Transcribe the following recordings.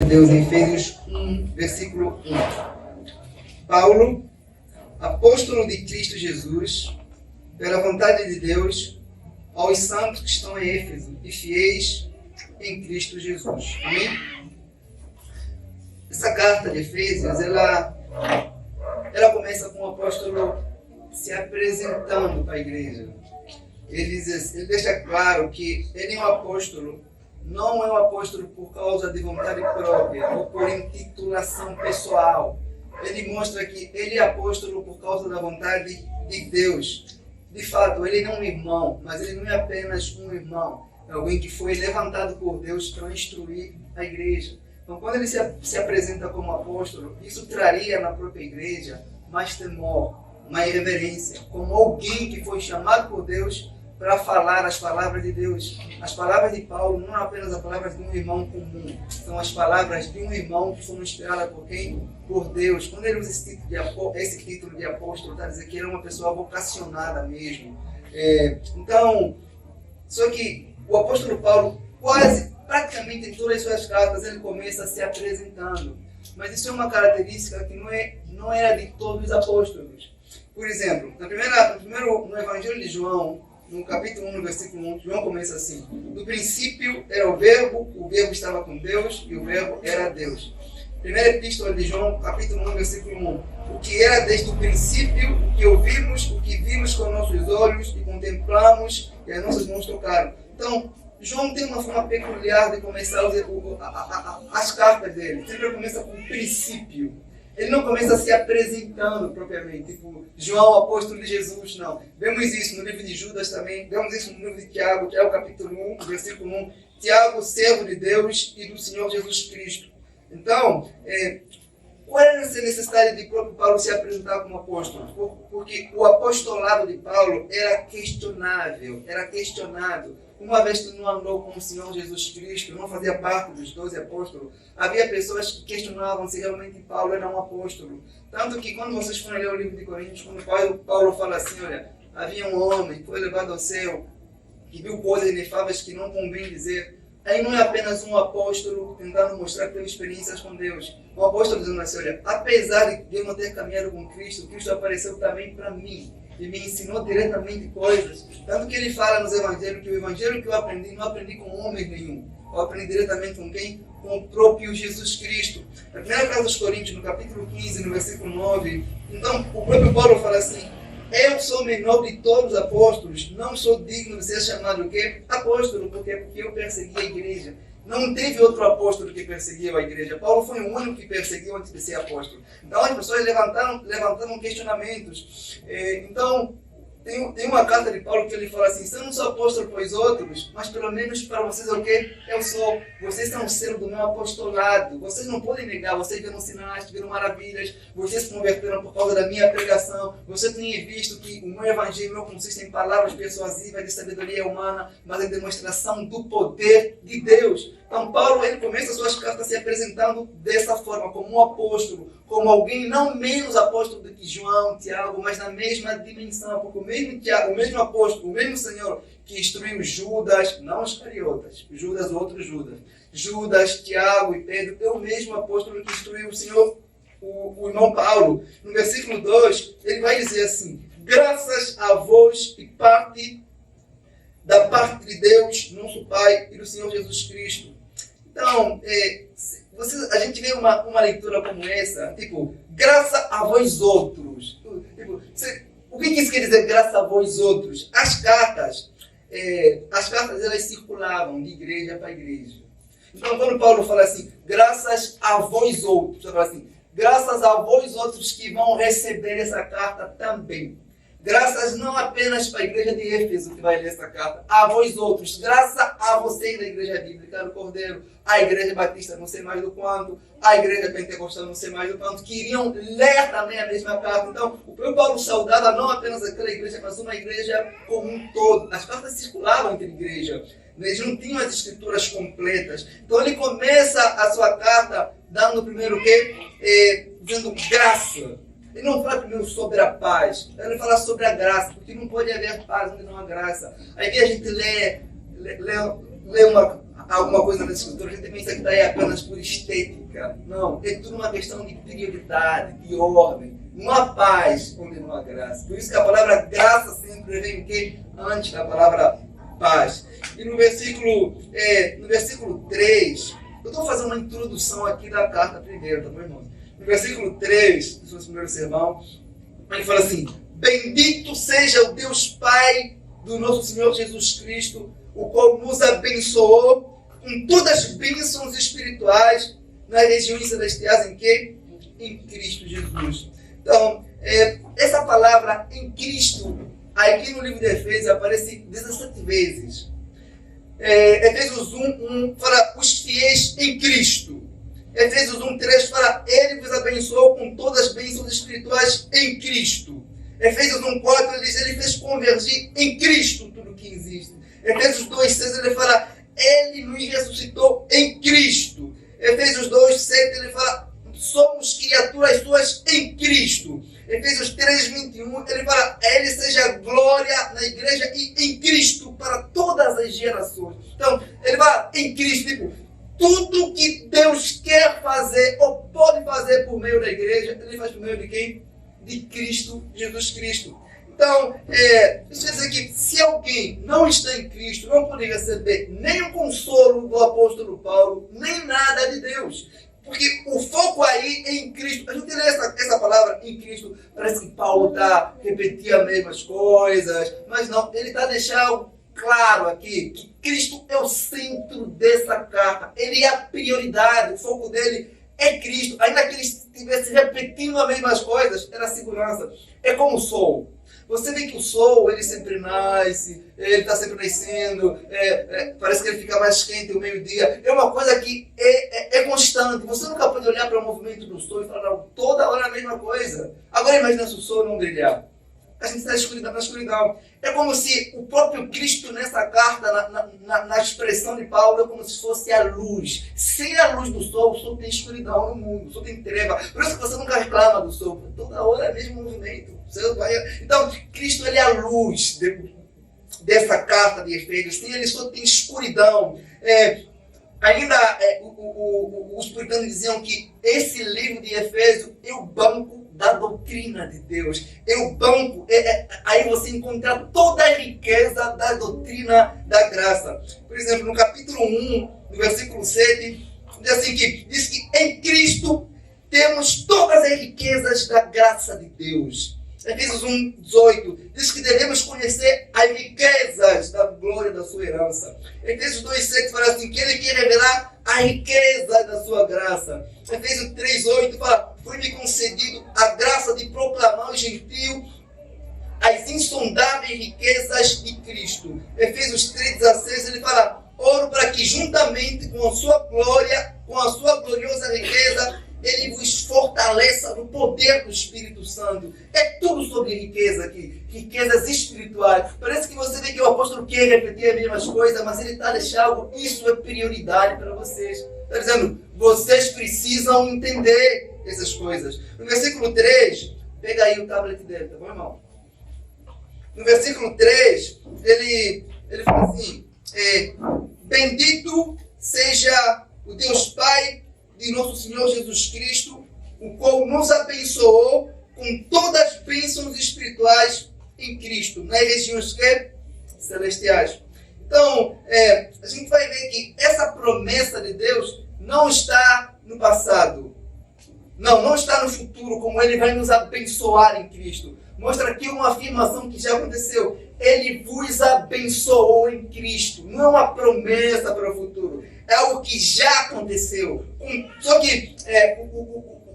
Deus em Efésios 1, versículo 1. Paulo, apóstolo de Cristo Jesus, pela vontade de Deus, aos santos que estão em Éfeso e fiéis em Cristo Jesus. Amém? Essa carta de Efésios, ela começa com o apóstolo se apresentando para a igreja. Ele deixa claro que ele é um apóstolo, não é um apóstolo por causa de vontade própria ou por intitulação pessoal. Ele mostra que ele é apóstolo por causa da vontade de Deus. De fato, ele não é um irmão, mas ele não é apenas um irmão. É alguém que foi levantado por Deus para instruir a igreja. Então, quando ele se apresenta como apóstolo, isso traria na própria igreja mais temor, mais reverência, como alguém que foi chamado por Deus para falar as palavras de Deus. As palavras de Paulo não são apenas as palavras de um irmão comum, são as palavras de um irmão que foram inspiradas por quem? Por Deus. Quando ele usa esse título de apóstolo, está dizendo que ele é uma pessoa vocacionada mesmo. Só que o apóstolo Paulo, praticamente em todas as suas cartas, ele começa se apresentando. Mas isso é uma característica que não era de todos os apóstolos. Por exemplo, no Evangelho de João, no capítulo 1, no versículo 1, João começa assim: no princípio era o verbo estava com Deus e o verbo era Deus. Primeira epístola de João, capítulo 1, versículo 1. O que era desde o princípio, o que vimos com nossos olhos e contemplamos e as nossas mãos tocaram. Então, João tem uma forma peculiar de começar as cartas dele. Sempre começa com o princípio. Ele não começa se apresentando propriamente, tipo João, apóstolo de Jesus, não. Vemos isso no livro de Judas também, vemos isso no livro de Tiago, capítulo 1, versículo 1. Tiago, servo de Deus e do Senhor Jesus Cristo. Então, qual era essa necessidade de próprio Paulo se apresentar como apóstolo? Porque o apostolado de Paulo era questionável, era questionado. Uma vez que não andou com o Senhor Jesus Cristo, não fazia parte dos 12 apóstolos, havia pessoas que questionavam se realmente Paulo era um apóstolo. Tanto que quando vocês forem ler o livro de Coríntios, quando Paulo fala assim, olha, havia um homem que foi levado ao céu, que viu coisas inefáveis que não convém dizer, aí não é apenas um apóstolo tentando mostrar que teve experiências com Deus. Um apóstolo dizendo assim, olha, apesar de eu não ter caminhado com Cristo, Cristo apareceu também para mim e me ensinou diretamente coisas. Tanto que ele fala nos evangelhos que o evangelho que eu aprendi, não aprendi com homem nenhum. Eu aprendi diretamente com quem? Com o próprio Jesus Cristo. Na primeira carta aos Coríntios, no capítulo 15, no versículo 9, então o próprio Paulo fala assim: eu sou menor de todos os apóstolos, não sou digno de ser chamado o quê? Apóstolo, porque eu persegui a igreja. Não teve outro apóstolo que perseguiu a igreja. Paulo foi o único que perseguiu antes de ser apóstolo. Então as pessoas levantaram questionamentos. Então, tem uma carta de Paulo que ele fala assim: eu não sou apóstolo para os outros, mas pelo menos para vocês é o quê? Eu sou. Vocês são o selo do meu apostolado. Vocês não podem negar. Vocês viram sinais, viram maravilhas. Vocês se converteram por causa da minha pregação. Vocês têm visto que o meu evangelho não consiste em palavras persuasivas de sabedoria humana, mas em demonstração do poder de Deus. Então Paulo, ele começa suas cartas se apresentando dessa forma, como um apóstolo, como alguém não menos apóstolo do que João, Tiago, mas na mesma dimensão, porque o mesmo Tiago, o mesmo apóstolo, o mesmo Senhor que instruiu Judas, não os cariotas, Judas, outro Judas, Judas, Tiago e Pedro, é o mesmo apóstolo que instruiu o Senhor, o irmão Paulo. No versículo 2, ele vai dizer assim: graças a vós e da parte de Deus, nosso Pai, e do Senhor Jesus Cristo. Então, a gente vê uma leitura como essa, tipo, graças a vós outros. Tipo, o que isso quer dizer, graças a vós outros? As cartas elas circulavam de igreja para igreja. Então, quando Paulo fala assim, graças a vós outros, ele fala assim, graças a vós outros que vão receber essa carta também. Graças não apenas para a igreja de Éfeso que vai ler essa carta, a vós outros, graças a vocês da igreja bíblica do Cordeiro, a igreja batista não sei mais do quanto, a igreja pentecostal não sei mais do quanto, que iriam ler também a mesma carta. Então, o próprio Paulo saudava não apenas aquela igreja, mas uma igreja como um todo. As cartas circulavam entre a igreja, eles não tinham as escrituras completas. Então, ele começa a sua carta dando primeiro o quê? Dizendo graça. Ele não fala primeiro sobre a paz, ele fala sobre a graça, porque não pode haver paz onde não há graça. Aí a gente lê alguma coisa na escritura, a gente pensa que está aí apenas por estética. Não, é tudo uma questão de prioridade, de ordem. Não há paz onde não há graça. Por isso que a palavra graça sempre vem o quê? Antes da palavra paz. E no versículo 3, eu estou fazendo uma introdução aqui da carta primeiro, tá bom, irmão? No versículo 3, do seu primeiro sermão, ele fala assim: bendito seja o Deus Pai do nosso Senhor Jesus Cristo, o qual nos abençoou com todas as bênçãos espirituais nas regiões celestiais em quê? Em Cristo Jesus. Então, essa palavra em Cristo, aqui no livro de Efésios, aparece 17 vezes. Efésios 1 fala os fiéis em Cristo. Efésios 1:3 fala Ele vos abençoou com todas as bênçãos espirituais em Cristo. Efésios 1:4 ele diz Ele fez convergir em Cristo tudo que existe. Efésios 2:6 ele fala Ele nos ressuscitou em Cristo. Efésios 2:7 ele fala somos criaturas suas em Cristo. Efésios 3:21 ele fala a Ele seja glória na igreja e em Cristo para todas as gerações. Então ele fala em Cristo, tipo, tudo que Deus quer fazer ou pode fazer por meio da igreja, Ele faz por meio de quem? De Cristo, Jesus Cristo. Então, isso quer dizer que se alguém não está em Cristo, não pode receber nem o consolo do apóstolo Paulo, nem nada de Deus. Porque o foco aí é em Cristo. A gente lê essa palavra em Cristo, parece que Paulo está repetindo as mesmas coisas, mas não, ele está deixando claro aqui que Cristo é o centro dessa carta. Ele é a prioridade, o foco dele é Cristo. Ainda que ele estivesse repetindo as mesmas coisas, era segurança. É como o sol. Você vê que o sol, ele sempre nasce, ele está sempre nascendo, parece que ele fica mais quente ao meio-dia. É uma coisa que é constante. Você nunca pode olhar para o movimento do sol e falar, não, toda hora a mesma coisa. Agora imagina se o sol não brilhar. A gente está na escuridão. É como se o próprio Cristo nessa carta, na expressão de Paulo, é como se fosse a luz. Sem a luz do sol, o sol tem escuridão no mundo, o sol tem treva. Por isso que você nunca reclama do sol. Toda hora é o mesmo movimento. Então, Cristo ele é a luz dessa carta de Efésios. Ele só tem escuridão. Os puritanos diziam que esse livro de Efésios é o banco da doutrina de Deus. É o banco, aí você encontra toda a riqueza da doutrina da graça. Por exemplo, no capítulo 1, no versículo 7, diz que em Cristo temos todas as riquezas da graça de Deus. Efésios 1:18 diz que devemos conhecer as riquezas da glória da sua herança. Efésios 2:7 fala assim, que Ele quer revelar a riqueza da sua graça. Efésios 3:8 fala, foi-me concedido a graça de proclamar ao gentio as insondáveis riquezas de Cristo. Efésios 3:16 ele fala, oro para que juntamente com a sua glória, com a sua gloriosa riqueza, Ele vos fortaleça no poder do Espírito Santo. É tudo sobre riqueza aqui. Riquezas espirituais. Parece que você vê que o apóstolo quer repetir as mesmas coisas, mas ele está deixando isso é prioridade para vocês. Está dizendo, vocês precisam entender essas coisas. No versículo 3, pega aí o tablet dele, tá bom, irmão? No versículo 3, ele fala assim, bendito seja o Deus Pai de nosso Senhor Jesus Cristo, o qual nos abençoou com todas as bênçãos espirituais em Cristo, nas regiões celestiais. Então, a gente vai ver que essa promessa de Deus não está no passado. Não está no futuro, como Ele vai nos abençoar em Cristo. Mostra aqui uma afirmação que já aconteceu. Ele vos abençoou em Cristo. Não é uma promessa para o futuro. É algo que já aconteceu. Só que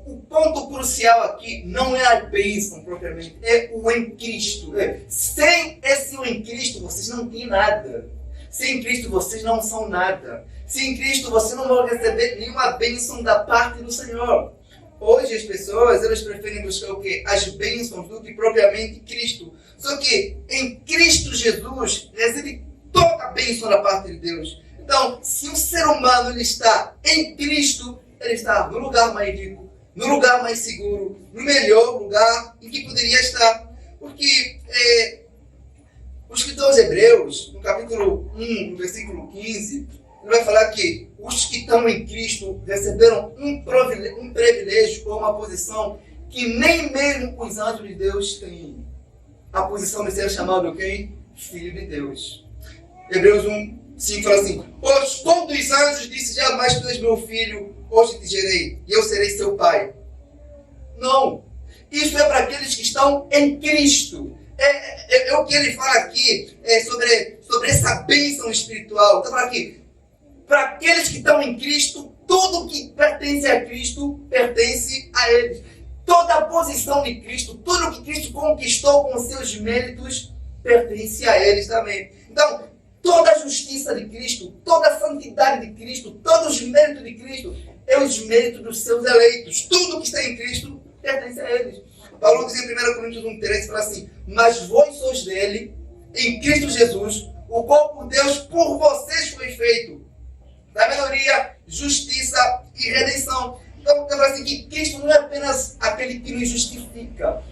o ponto crucial aqui não é a bênção propriamente, é o em Cristo. Sem esse em Cristo, vocês não têm nada. Sem Cristo, vocês não são nada. Sem Cristo, você não vai receber nenhuma bênção da parte do Senhor. Hoje as pessoas, elas preferem buscar o quê? As bênçãos do que propriamente Cristo. Só que em Cristo Jesus reside toda a bênção da parte de Deus. Então, se o ser humano ele está em Cristo, ele está no lugar mais rico, no lugar mais seguro, no melhor lugar em que poderia estar. Porque o escritor aos Hebreus, no capítulo 1, no versículo 15, ele vai falar que os que estão em Cristo receberam um privilégio ou uma posição que nem mesmo os anjos de Deus têm. A posição de ser chamado quem? Filho de Deus. Hebreus 1:5 fala assim: pois quando os anjos disse jamais tu és meu filho, hoje te gerei, e eu serei seu pai. Não. Isso é para aqueles que estão em Cristo. É o que ele fala aqui sobre essa bênção espiritual. Está falando aqui, para aqueles que estão em Cristo, tudo que pertence a Cristo pertence a eles. Toda a posição de Cristo, tudo que Cristo conquistou com os seus méritos, pertence a eles também. Então, toda a justiça de Cristo, toda a santidade de Cristo, todos os méritos de Cristo, é os méritos dos seus eleitos. Tudo que está em Cristo pertence a eles. Paulo diz em 1 Coríntios 1:13, fala assim: mas vós sois dele, em Cristo Jesus, o qual por Deus por vocês foi feito, sabedoria, justiça e redenção. Então, eu falo assim que Cristo não é apenas aquele que nos justifica.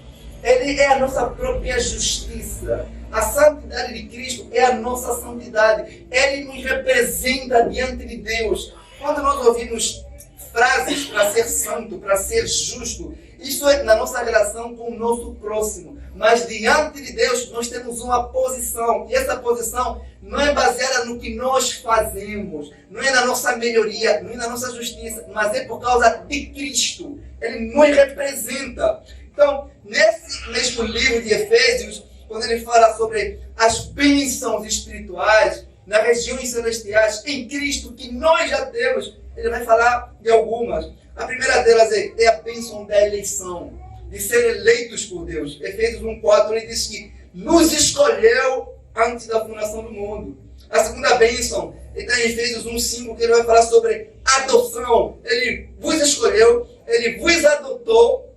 Ele é a nossa própria justiça. A santidade de Cristo é a nossa santidade. Ele nos representa diante de Deus. Quando nós ouvimos frases para ser santo, para ser justo, isso é na nossa relação com o nosso próximo. Mas diante de Deus nós temos uma posição. E essa posição não é baseada no que nós fazemos. Não é na nossa melhoria, não é na nossa justiça. Mas é por causa de Cristo. Ele nos representa. Então, nesse mesmo livro de Efésios, quando ele fala sobre as bênçãos espirituais nas regiões celestiais em Cristo, que nós já temos, ele vai falar de algumas. A primeira delas é a bênção da eleição, de ser eleitos por Deus. Efésios 1:4, ele diz que nos escolheu antes da fundação do mundo. A segunda bênção está em Efésios 1:5, que ele vai falar sobre adoção. Ele vos escolheu, ele vos adotou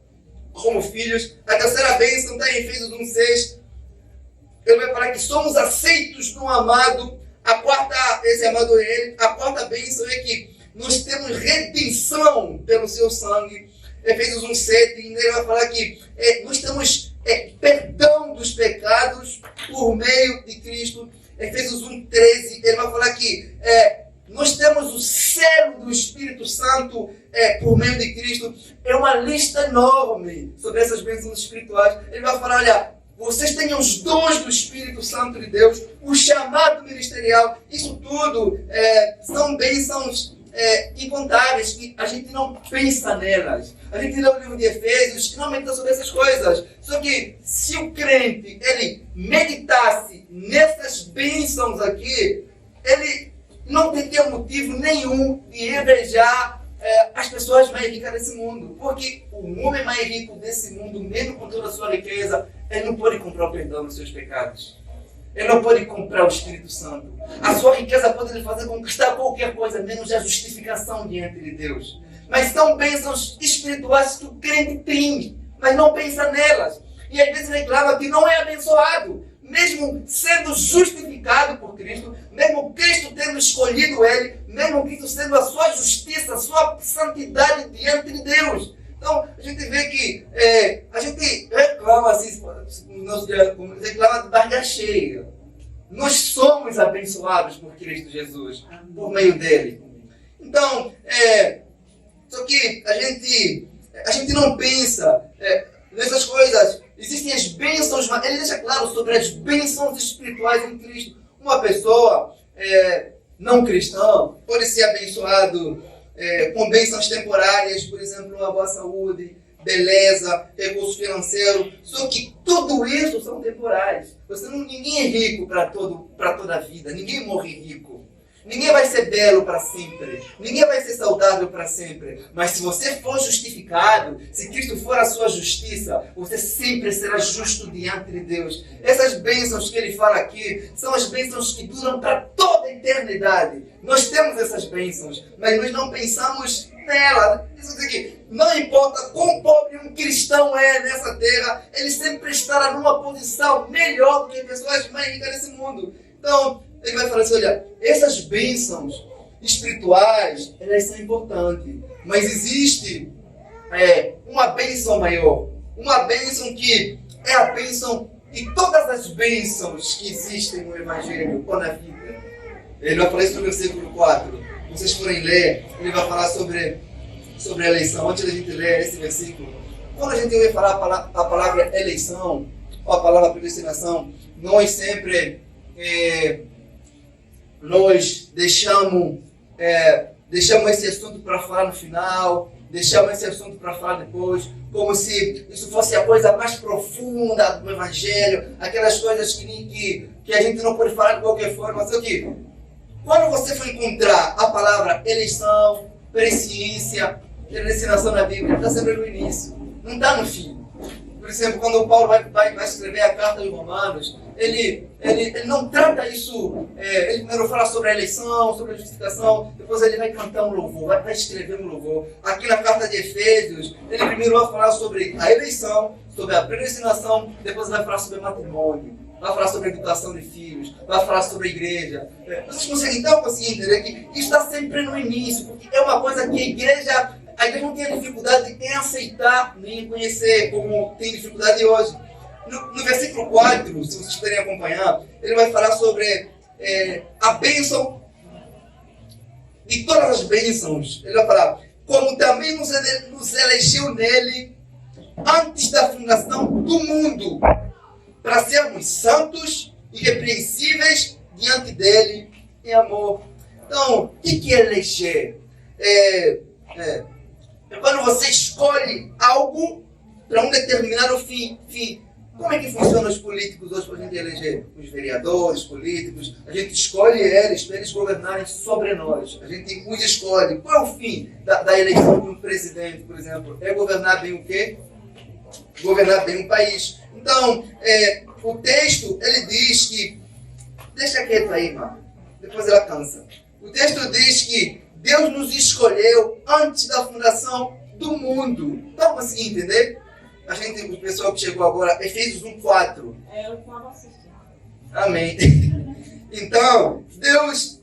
como filhos. A terceira bênção está em Efésios 1:6. Ele vai falar que somos aceitos no amado. A quarta, esse amado é ele. A quarta bênção é que nós temos redenção pelo seu sangue. Efésios 1:7, ele vai falar que nós temos perdão dos pecados por meio de Cristo. Efésios 1:13, ele vai falar que nós temos o selo do Espírito Santo por meio de Cristo. É uma lista enorme sobre essas bênçãos espirituais. Ele vai falar, olha, vocês têm os dons do Espírito Santo de Deus, o chamado ministerial. Isso tudo são bênçãos incontáveis, que a gente não pensa nelas. A gente lê o livro de Efésios e não medita sobre essas coisas. Só que se o crente ele meditasse nessas bênçãos aqui, ele não teria motivo nenhum de invejar as pessoas mais ricas desse mundo. Porque o homem mais rico desse mundo, mesmo com toda a sua riqueza, ele não pode comprar o perdão dos seus pecados. Ele não pode comprar o Espírito Santo. A sua riqueza pode lhe fazer conquistar qualquer coisa, menos a justificação diante de Deus. Mas são bênçãos espirituais que o crente tem, mas não pensa nelas. E às vezes reclama que não é abençoado. Mesmo sendo justificado por Cristo, mesmo Cristo tendo escolhido ele, mesmo Cristo sendo a sua justiça, a sua santidade diante de Deus. Então, a gente vê que a gente reclama assim, reclama de barriga cheia. Nós somos abençoados por Cristo Jesus, por meio dele. Então, só que a gente não pensa nessas coisas. Existem as bênçãos, ele deixa claro sobre as bênçãos espirituais em Cristo. Uma pessoa não cristã pode ser abençoado com bênçãos temporárias, por exemplo, uma boa saúde, beleza, recurso financeiro. Só que tudo isso são temporais. Ninguém é rico para toda a vida, ninguém morre rico. Ninguém vai ser belo para sempre. Ninguém vai ser saudável para sempre. Mas se você for justificado, se Cristo for a sua justiça, você sempre será justo diante de Deus. Essas bênçãos que ele fala aqui são as bênçãos que duram para toda a eternidade. Nós temos essas bênçãos, mas nós não pensamos nela. Isso aqui, não importa quão pobre um cristão é nessa terra, ele sempre estará numa posição melhor do que pessoas mais ricas desse mundo. Então, ele vai falar assim, olha, essas bênçãos espirituais, elas são importantes, mas existe uma bênção maior, uma bênção que é a bênção de todas as bênçãos que existem no Evangelho ou na vida. Ele vai falar isso no versículo 4. Se vocês forem ler, ele vai falar sobre a eleição. Antes da gente ler esse versículo, quando a gente ouve falar a palavra eleição, ou a palavra predestinação, nós sempre nós deixamos esse assunto para falar no final, deixamos esse assunto para falar depois, como se isso fosse a coisa mais profunda do Evangelho, aquelas coisas que a gente não pode falar de qualquer forma. Só que, quando você for encontrar a palavra eleição, presciência, predestinação na Bíblia, está sempre no início, não está no fim. Por exemplo, quando o Paulo vai escrever a carta aos Romanos, ele não trata isso, ele primeiro fala sobre a eleição, sobre a justificação, depois ele vai cantar um louvor, vai escrever um louvor. Aqui na carta de Efésios, ele primeiro vai falar sobre a eleição, sobre a predestinação, depois vai falar sobre matrimônio, vai falar sobre a educação de filhos, vai falar sobre a igreja. Vocês conseguem entender que isso está sempre no início, porque é uma coisa que a igreja não tem dificuldade em aceitar nem em conhecer, como tem dificuldade hoje. No versículo 4, se vocês puderem acompanhar, ele vai falar sobre a bênção de todas as bênçãos. Ele vai falar, como também nos elegeu nele antes da fundação do mundo, para sermos santos e irrepreensíveis diante dele em amor. Então, o que é eleger? É quando você escolhe algo para um determinado fim. Como é que funcionam os políticos hoje para a gente eleger? Os vereadores, políticos, a gente escolhe eles para eles governarem sobre nós. A gente os escolhe. Qual é o fim da eleição de um presidente, por exemplo? É governar bem o quê? Governar bem um país. Então, o texto, ele diz que... Deixa quieto aí, mano. Depois ela cansa. O texto diz que Deus nos escolheu antes da fundação do mundo. Então, assim, entender? A gente, o pessoal que chegou agora, Efésios 1:4. Eu estava assistindo. Amém. Então, Deus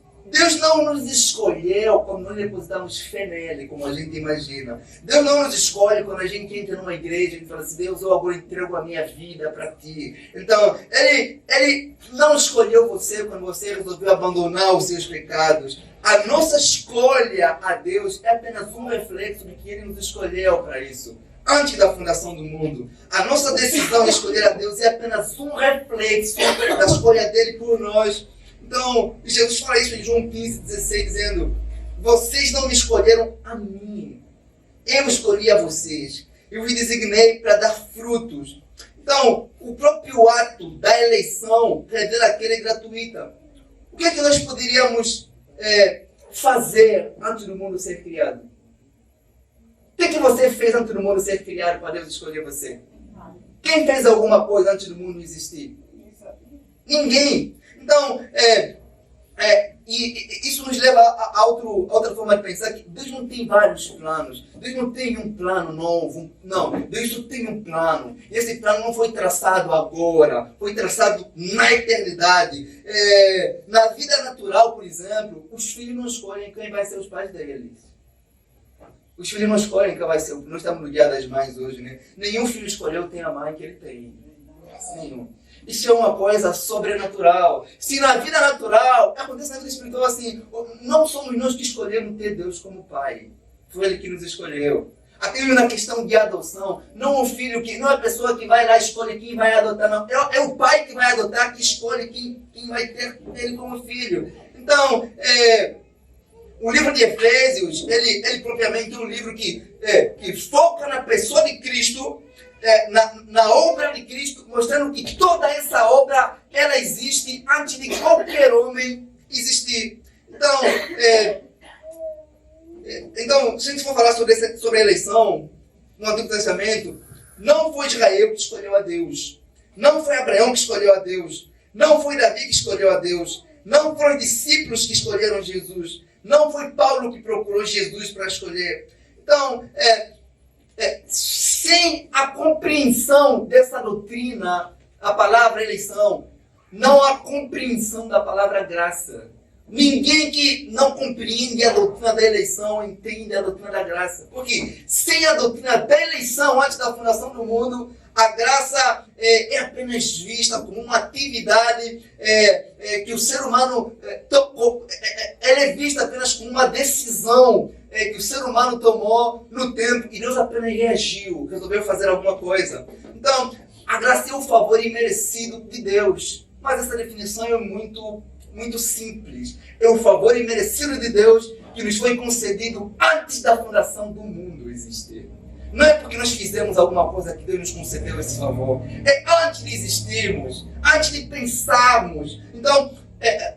não nos escolheu quando nós depositamos fé nele, como a gente imagina. Deus não nos escolhe quando a gente entra numa igreja e fala assim, Deus, eu agora entrego a minha vida para ti. Então, ele não escolheu você quando você resolveu abandonar os seus pecados. A nossa escolha a Deus é apenas um reflexo de que ele nos escolheu para isso. Antes da fundação do mundo. A nossa decisão de escolher a Deus é apenas um reflexo da escolha dele por nós. Então, Jesus fala isso em João 15:16, dizendo, vocês não me escolheram a mim. Eu escolhi a vocês. Eu vos designei para dar frutos. Então, o próprio ato da eleição revela que ele é gratuita. O que é que nós poderíamos fazer antes do mundo ser criado? O que você fez antes do mundo ser criado para Deus escolher você? Quem fez alguma coisa antes do mundo existir? Ninguém. Então, isso nos leva a outra forma de pensar, que Deus não tem vários planos. Deus não tem um plano novo. Não, Deus só tem um plano. E esse plano não foi traçado agora, foi traçado na eternidade. Na vida natural, por exemplo, os filhos não escolhem quem vai ser os pais deles. Os filhos não escolhem quem vai ser. Nós estamos no Dia das Mães hoje, né? Nenhum filho escolheu ter a mãe que ele tem. Nenhum. Isso é uma coisa sobrenatural. Se na vida natural acontece na vida espiritual assim, não somos nós que escolhemos ter Deus como pai. Foi Ele que nos escolheu. Até mesmo na questão de adoção, não o filho que, não é a pessoa que vai lá e escolhe quem vai adotar, não. É o pai que vai adotar, que escolhe quem vai ter ele como filho. Então, o livro de Efésios, ele propriamente é um livro que foca na pessoa de Cristo, na obra de Cristo, mostrando que toda essa obra, ela existe antes de qualquer homem existir. Então, se a gente for falar sobre a eleição no Antigo Testamento, não foi Israel que escolheu a Deus, não foi Abraão que escolheu a Deus, não foi Davi que escolheu a Deus, não foram os discípulos que escolheram Jesus, não foi Paulo que procurou Jesus para escolher. Então, sem a compreensão dessa doutrina, a palavra eleição, não há compreensão da palavra graça. Ninguém que não compreende a doutrina da eleição entende a doutrina da graça. Porque sem a doutrina da eleição antes da fundação do mundo, A graça é apenas vista como uma atividade que o ser humano tocou. Ela é vista apenas como uma decisão que o ser humano tomou no tempo e Deus apenas reagiu, resolveu fazer alguma coisa. Então, a graça é o favor imerecido de Deus. Mas essa definição é muito simples. É o favor imerecido de Deus que nos foi concedido antes da fundação do mundo existir. Não é porque nós fizemos alguma coisa que Deus nos concedeu esse favor. É antes de existirmos, antes de pensarmos. Então,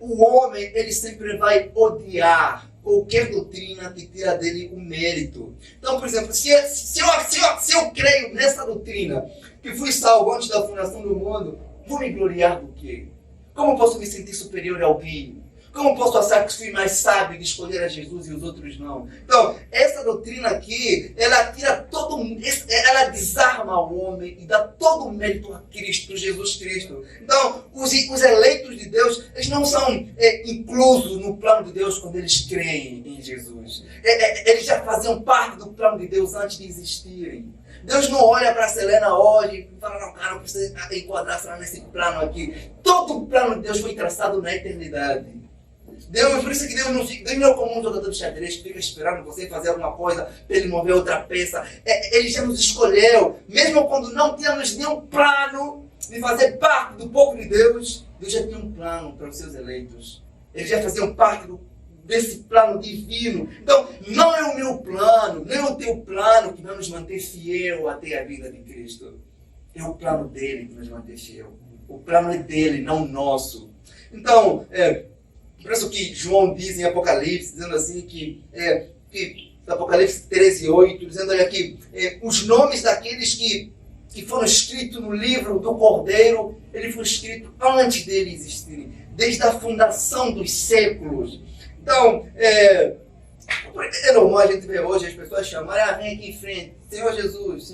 o homem, ele sempre vai odiar qualquer doutrina que tira dele o mérito. Então, por exemplo, se eu creio nessa doutrina, que fui salvo antes da fundação do mundo, vou me gloriar do quê? Como posso me sentir superior a alguém? Como posso achar que fui mais sábio de escolher a Jesus e os outros não? Então, essa doutrina aqui, ela tira ela desarma o homem e dá todo o mérito a Cristo, Jesus Cristo. Então, os eleitos de Deus, eles não são inclusos no plano de Deus quando eles creem em Jesus. Eles já faziam parte do plano de Deus antes de existirem. Deus não olha para a Selena hoje e fala, não, cara, não precisa enquadrar nesse plano aqui. Todo o plano de Deus foi traçado na eternidade. Por isso que Deus não é como um jogador de xadrez que fica esperando você fazer alguma coisa para ele mover outra peça. Ele já nos escolheu, mesmo quando não tínhamos nenhum plano de fazer parte do povo de Deus, Deus já tinha um plano para os seus eleitos. Eles já faziam parte desse plano divino. Então, não é o meu plano, não é o teu plano que vai nos manter fiel até a vida de Cristo. É o plano dele que nos mantém fiel. O plano é dele, não nosso. Então, por isso que João diz em Apocalipse, dizendo assim que Apocalipse 13:8, dizendo olha aqui, os nomes daqueles que foram escritos no livro do Cordeiro, ele foi escrito antes dele existirem, desde a fundação dos séculos. Então, é normal a gente ver hoje as pessoas chamarem, vem aqui em frente, Senhor Jesus,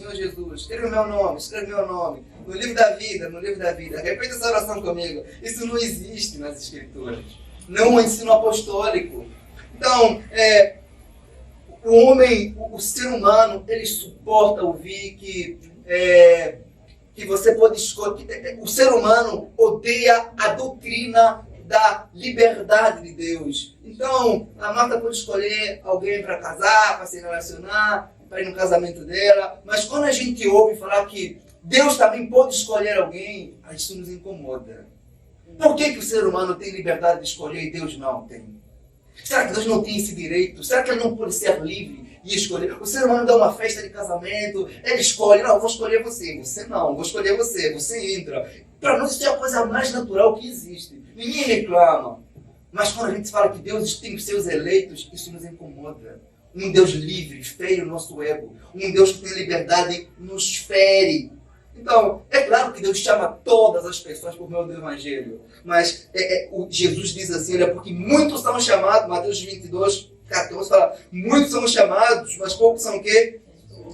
escreve o meu nome, no livro da vida, repete essa oração comigo. Isso não existe nas Escrituras. Não é um ensino apostólico. Então, o homem, o ser humano, ele suporta ouvir que você pode escolher. O ser humano odeia a doutrina da liberdade de Deus. Então, a Marta pode escolher alguém para casar, para se relacionar, para ir no casamento dela. Mas quando a gente ouve falar que Deus também pode escolher alguém, isso nos incomoda. Por que o ser humano tem liberdade de escolher e Deus não tem? Será que Deus não tem esse direito? Será que ele não pode ser livre e escolher? O ser humano dá uma festa de casamento, ele escolhe, não, eu vou escolher você não, vou escolher você entra. Para nós isso é a coisa mais natural que existe. Ninguém reclama. Mas quando a gente fala que Deus tem os seus eleitos, isso nos incomoda. Um Deus livre fere o nosso ego. Um Deus que tem liberdade nos fere. Então, é claro que Deus chama todas as pessoas por meio do Evangelho. Mas Jesus diz assim, olha, porque muitos são chamados, Mateus 22:14 fala, muitos são chamados, mas poucos são o quê?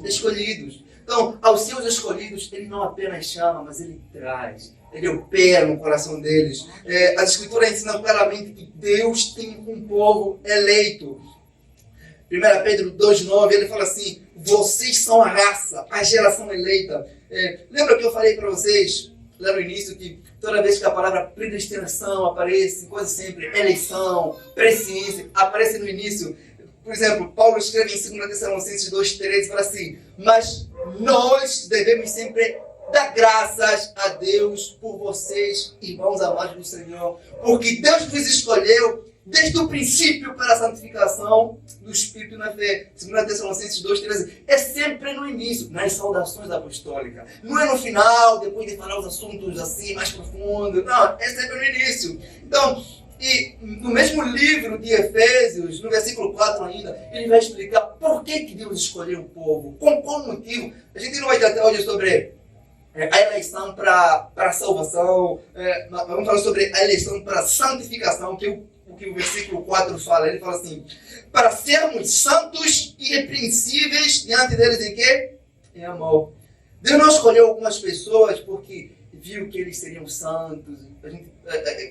Escolhidos. Então, aos seus escolhidos, ele não apenas chama, mas ele traz. Ele opera no coração deles. As Escrituras ensinam claramente que Deus tem um povo eleito. 1 Pedro 2:9, ele fala assim, vocês são a raça, a geração eleita. Lembra que eu falei para vocês, lá no início, que toda vez que a palavra predestinação aparece, quase sempre eleição, presciência, aparece no início. Por exemplo, Paulo escreve em 2 Tessalonicenses 2:13, fala assim, mas nós devemos sempre dar graças a Deus por vocês, irmãos amados do Senhor, porque Deus vos escolheu desde o princípio para a santificação do Espírito na fé. 2 Tessalonicenses 2:13. É sempre no início, nas saudações apostólicas. Não é no final, depois de falar os assuntos assim, mais profundos. Não, é sempre no início. Então, e no mesmo livro de Efésios, no versículo 4 ainda, ele vai explicar por que Deus escolheu o povo, com qual motivo. A gente não vai tratar hoje sobre a eleição para a salvação, vamos falar sobre a eleição para a santificação, que o que o versículo 4 fala. Ele fala assim, para sermos santos e irrepreensíveis diante deles em quê? Em amor. Deus não escolheu algumas pessoas porque viu que eles seriam santos,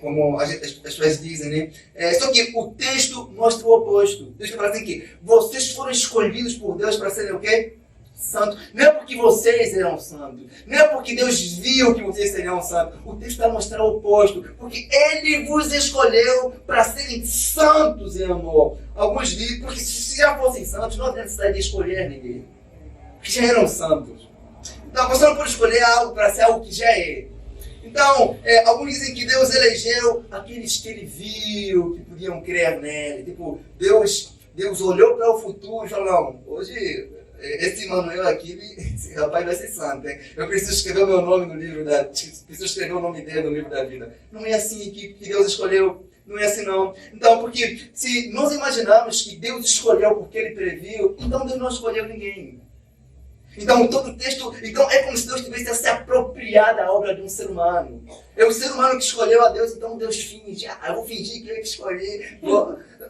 como as pessoas dizem, né? Só que o texto mostra o oposto. Deus fala assim que vocês foram escolhidos por Deus para serem o quê? santos. Não é porque vocês eram santos. Não é porque Deus viu que vocês seriam santos. O texto vai mostrar o oposto. Porque Ele vos escolheu para serem santos em amor. Alguns dizem, porque se já fossem santos, não havia necessidade de escolher ninguém. Porque já eram santos. Então, você não pode escolher algo para ser algo que já é. Então, alguns dizem que Deus elegeu aqueles que Ele viu, que podiam crer nele. Tipo, Deus olhou para o futuro e falou, não, hoje esse Manuel aqui, esse rapaz vai ser santo, hein? Eu preciso escrever o meu nome no livro preciso escrever o nome dele no livro da vida. Não é assim que Deus escolheu, não é assim não. Então, porque se nós imaginarmos que Deus escolheu porque Ele previu, então Deus não escolheu ninguém. Então, todo o texto, então é como se Deus tivesse a se apropriar da obra de um ser humano. É o ser humano que escolheu a Deus, então Deus finge. Eu vou fingir que eu escolhi.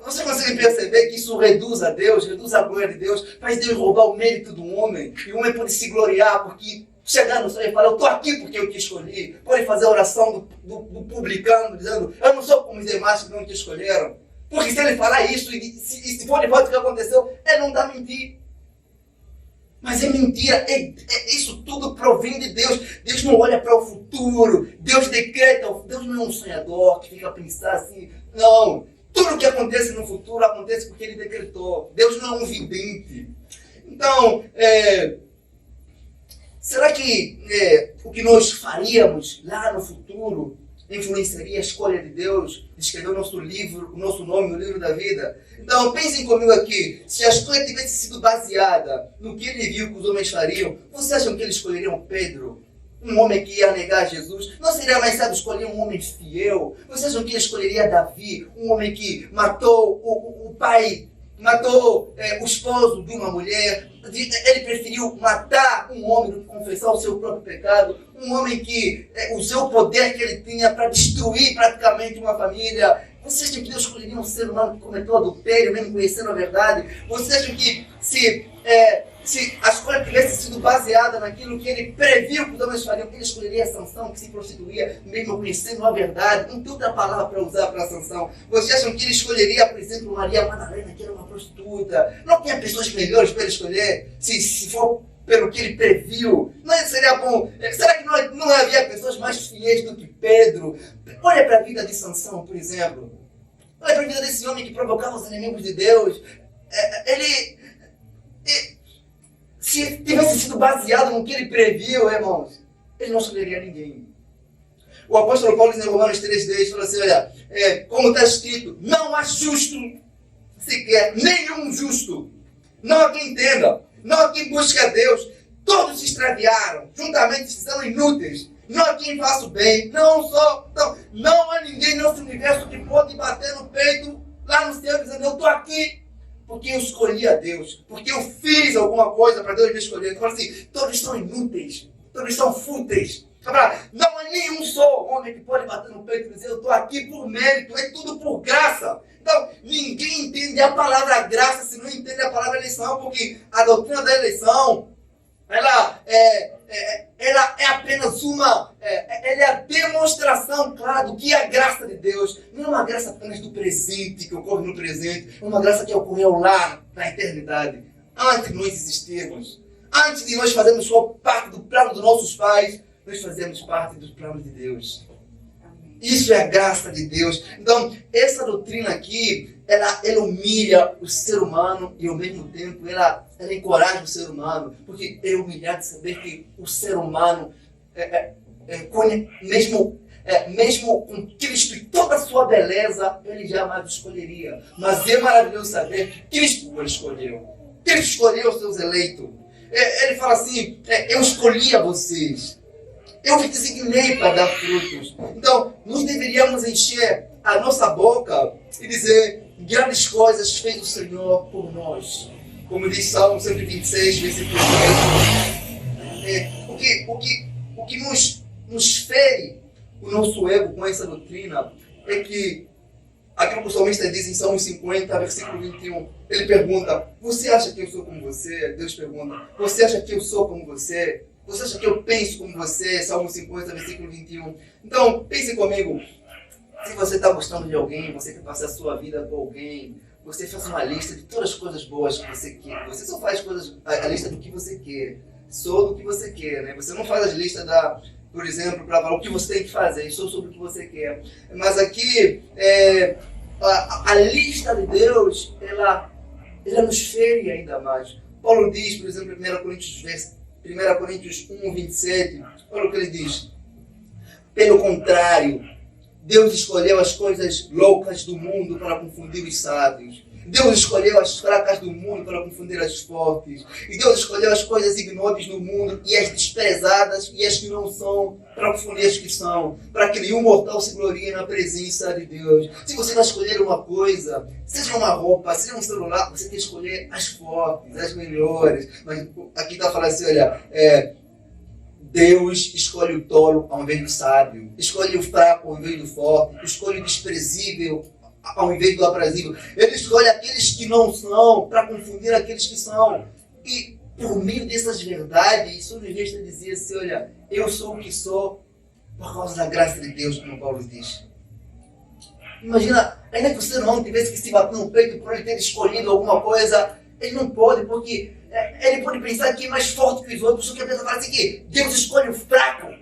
Você consegue perceber que isso reduz a Deus, reduz a glória de Deus, faz Deus roubar o mérito do homem. E o homem pode se gloriar porque chegar no céu e falar, eu estou aqui porque eu te escolhi. Pode fazer a oração do publicano, dizendo, eu não sou como os demais que não te escolheram. Porque se ele falar isso, e se for de fato o que aconteceu, ele não está mentindo. Mas é mentira, isso tudo provém de Deus. Deus não olha para o futuro, Deus decreta, Deus não é um sonhador que fica a pensar assim, não. Tudo que acontece no futuro acontece porque Ele decretou. Deus não é um vidente. Então, será que o que nós faríamos lá no futuro influenciaria a escolha de Deus de escrever o nosso livro, o nosso nome no livro da vida? Então pensem comigo aqui, se a escolha tivesse sido baseada no que Ele viu que os homens fariam, vocês acham que eles escolheriam Pedro? Um homem que ia negar Jesus? Não seria mais sábio escolher um homem fiel? Vocês acham que ele escolheria Davi? Um homem que matou o pai, matou o esposo de uma mulher? Ele preferiu matar um homem do que confessar o seu próprio pecado. Um homem que usou o poder que ele tinha para destruir praticamente uma família. Vocês acham que Deus escolheria um ser humano que cometeu adultério, mesmo conhecendo a verdade? Vocês acham que se a escolha tivesse sido baseada naquilo que Ele previu que os homens fariam, Ele escolheria Sansão, que se prostituía, mesmo conhecendo a verdade? Não tem outra palavra para usar para Sansão. Vocês acham que Ele escolheria, por exemplo, Maria Madalena, que era uma prostituta? Não tinha pessoas melhores para Ele escolher, se for pelo que Ele previu? Não seria bom? Será que não havia pessoas mais fiéis do que Pedro? Olha para a vida de Sansão, por exemplo. Olha para a vida desse homem que provocava os inimigos de Deus. Se tivesse sido baseado no que ele previu, irmãos, ele não escolheria ninguém. O apóstolo Paulo, em Romanos 3,10, fala assim, olha, como está escrito, não há justo sequer, nenhum justo. Não há quem entenda, não há quem busque a Deus. Todos se extraviaram, juntamente são inúteis. Não há quem faça o bem, não há ninguém nesse universo que pode bater no peito lá no céu dizendo, eu estou aqui porque eu escolhi a Deus, porque eu fiz alguma coisa para Deus me escolher. Ele fala assim, todos são inúteis, todos são fúteis. Não há nenhum só homem que pode bater no peito e dizer, eu estou aqui por mérito, é tudo por graça. Então, ninguém entende a palavra graça se não entende a palavra eleição, porque a doutrina da eleição, ela é apenas ela é a demonstração, claro, do que é a graça de Deus. Não é uma graça apenas do presente, que ocorre no presente, é uma graça que ocorreu lá na eternidade, antes de nós existirmos, antes de nós fazermos só parte do plano dos nossos pais, nós fazemos parte dos planos de Deus. Isso é a graça de Deus. Então, essa doutrina aqui, ela humilha o ser humano e ao mesmo tempo ela encoraja o ser humano, porque é humilhado saber que o ser humano, mesmo com Cristo e toda a sua beleza, ele jamais o escolheria. Mas é maravilhoso saber que Cristo o escolheu. Cristo escolheu os seus eleitos. Ele fala assim, eu escolhi a vocês. Eu me designei para dar frutos. Então, nós deveríamos encher a nossa boca e dizer, grandes coisas fez o Senhor por nós. Como diz Salmo 126, versículo 10. O que nos fere o nosso ego com essa doutrina é que aquilo que o salmista diz em Salmo 50, versículo 21, ele pergunta, você acha que eu sou como você? Deus pergunta, você acha que eu sou como você? Você acha que eu penso como você? Salmo 50, versículo 21. Então, pense comigo. Se você está gostando de alguém, você quer passar a sua vida com alguém, você faz uma lista de todas as coisas boas que você quer. Você só faz a lista do que você quer. Só do que você quer, né? Você não faz as listas por exemplo, para falar o que você tem que fazer, só sobre o que você quer. Mas aqui, a lista de Deus, ela nos fere ainda mais. Paulo diz, por exemplo, em 1 Coríntios 1, 27, olha o que ele diz. Pelo contrário, Deus escolheu as coisas loucas do mundo para confundir os sábios. Deus escolheu as fracas do mundo para confundir as fortes. E Deus escolheu as coisas ignotas no mundo e as desprezadas e as que não são para confundir as que são. Para que nenhum mortal se glorie na presença de Deus. Se você vai escolher uma coisa, seja uma roupa, seja um celular, você tem que escolher as fortes, as melhores. Mas aqui está falando assim, olha, Deus escolhe o tolo ao invés do sábio. Escolhe o fraco ao invés do forte. Escolhe o desprezível ao invés do aprazível. Ele escolhe aqueles que não são para confundir aqueles que são. E por meio dessas verdades, isso nos resta dizer assim, olha, eu sou o que sou por causa da graça de Deus, como Paulo diz. Imagina, ainda que o ser humano tivesse que se bater no peito por ele ter escolhido alguma coisa, ele não pode, porque ele pode pensar que é mais forte que os outros, só que a pessoa fala assim que Deus escolhe o fraco,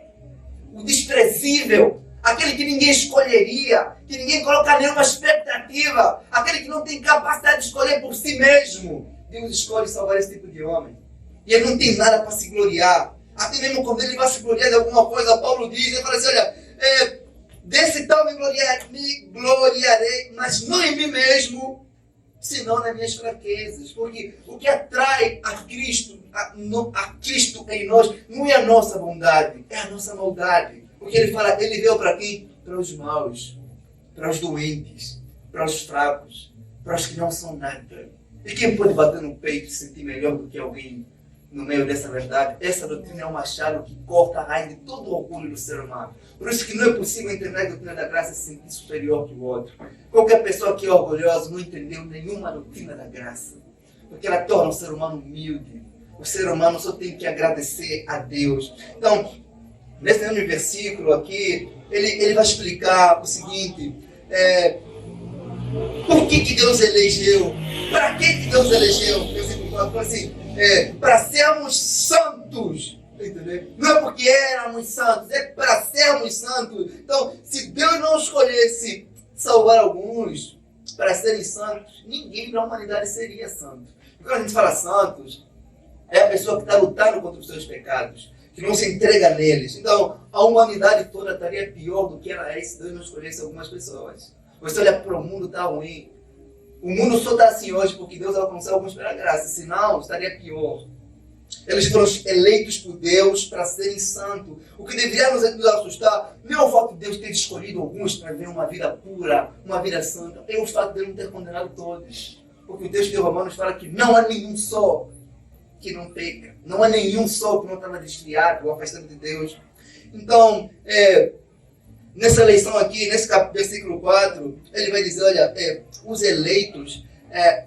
o desprezível, aquele que ninguém escolheria, que ninguém coloca nenhuma expectativa, aquele que não tem capacidade de escolher por si mesmo. Deus escolhe salvar esse tipo de homem. E ele não tem nada para se gloriar. Até mesmo quando ele vai se gloriar de alguma coisa, Paulo diz, ele fala assim, olha, desse tal me gloriarei, mas não em mim mesmo, senão nas minhas fraquezas. Porque o que atrai a Cristo em nós não é a nossa bondade, é a nossa maldade. Porque ele fala, ele veio para quem? Para os maus, para os doentes, para os fracos, para os que não são nada. E quem pode bater no peito e se sentir melhor do que alguém no meio dessa verdade? Essa doutrina é um machado que corta a raiz de todo o orgulho do ser humano. Por isso que não é possível entender a doutrina da graça e se sentir superior que o outro. Qualquer pessoa que é orgulhosa não entendeu nenhuma doutrina da graça. Porque ela torna o ser humano humilde. O ser humano só tem que agradecer a Deus. Então, nesse mesmo versículo aqui, ele vai explicar o seguinte, por que Deus elegeu? Para que Deus elegeu? Versículo 4, assim, para sermos santos. Entendeu? Não é porque éramos santos, é para sermos santos. Então, se Deus não escolhesse salvar alguns para serem santos, ninguém na humanidade seria santo. Quando a gente fala santos, é a pessoa que está lutando contra os seus pecados, que não se entrega neles. Então, a humanidade toda estaria pior do que ela é se Deus não escolhesse algumas pessoas. Você olha para o mundo, está ruim. O mundo só está assim hoje porque Deus alcançou alguns pela graça, senão estaria pior. Eles foram eleitos por Deus para serem santos. O que deveria nos assustar não é o fato de Deus ter escolhido alguns para viver uma vida pura, uma vida santa, é o fato de Deus não ter condenado todos. Porque o texto de Romanos fala que não há nenhum só que não peca. Não há nenhum só que não estava desviado ou afastado de Deus. Então, nessa eleição aqui, nesse versículo 4, ele vai dizer, olha, os eleitos,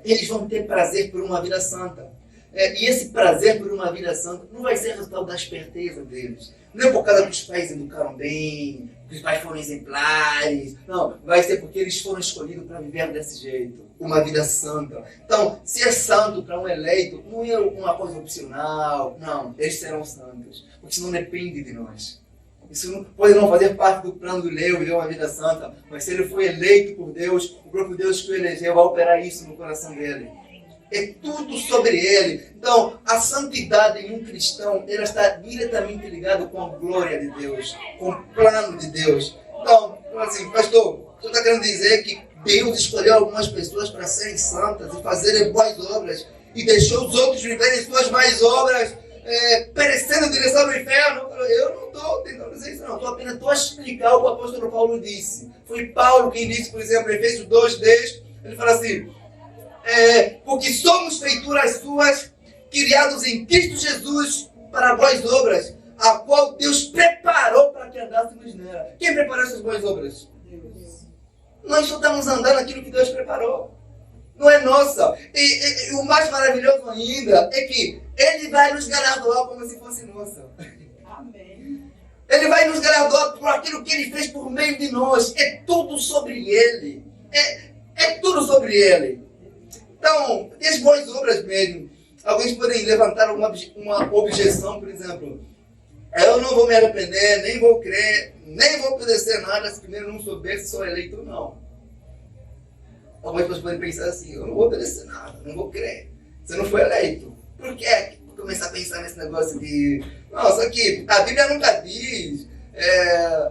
eles vão ter prazer por uma vida santa. E esse prazer por uma vida santa não vai ser resultado da esperteza deles. Não é por causa que os pais educaram bem, que os pais foram exemplares. Não, vai ser porque eles foram escolhidos para viver desse jeito. Uma vida santa. Então, ser santo para um eleito não é uma coisa opcional. Não, eles serão santos. Porque isso não depende de nós. Isso não, pode não fazer parte do plano do Leo, viver uma vida santa. Mas se ele foi eleito por Deus, o próprio Deus que o elegeu vai operar isso no coração dele. É tudo sobre ele. Então, a santidade em um cristão, ela está diretamente ligada com a glória de Deus, com o plano de Deus. Então, assim, pastor, você está querendo dizer que Deus escolheu algumas pessoas para serem santas e fazerem boas obras e deixou os outros viverem suas más obras, perecendo em direção ao inferno? Eu não estou tentando dizer isso, não. Estou apenas a explicar o que o apóstolo Paulo disse. Foi Paulo quem disse, por exemplo, em Efésios 2:10, ele fala assim, porque somos feituras suas, criados em Cristo Jesus para boas obras, a qual Deus preparou para que andássemos nela. Quem preparou essas boas obras? Deus. Nós só estamos andando aquilo que Deus preparou. Não é nossa. E o mais maravilhoso ainda é que Ele vai nos galardoar como se fosse nossa. Amém. Ele vai nos galardoar por aquilo que Ele fez por meio de nós. É tudo sobre Ele. É tudo sobre Ele. Então, tem as boas obras mesmo. Alguns podem levantar uma objeção, por exemplo. Eu não vou me arrepender, nem vou crer, nem vou obedecer nada se primeiro não souber se sou eleito ou não. Algumas pessoas podem pensar assim, eu não vou obedecer nada, não vou crer. Você não foi eleito. Por que começar a pensar nesse negócio de... Não, só que a Bíblia nunca diz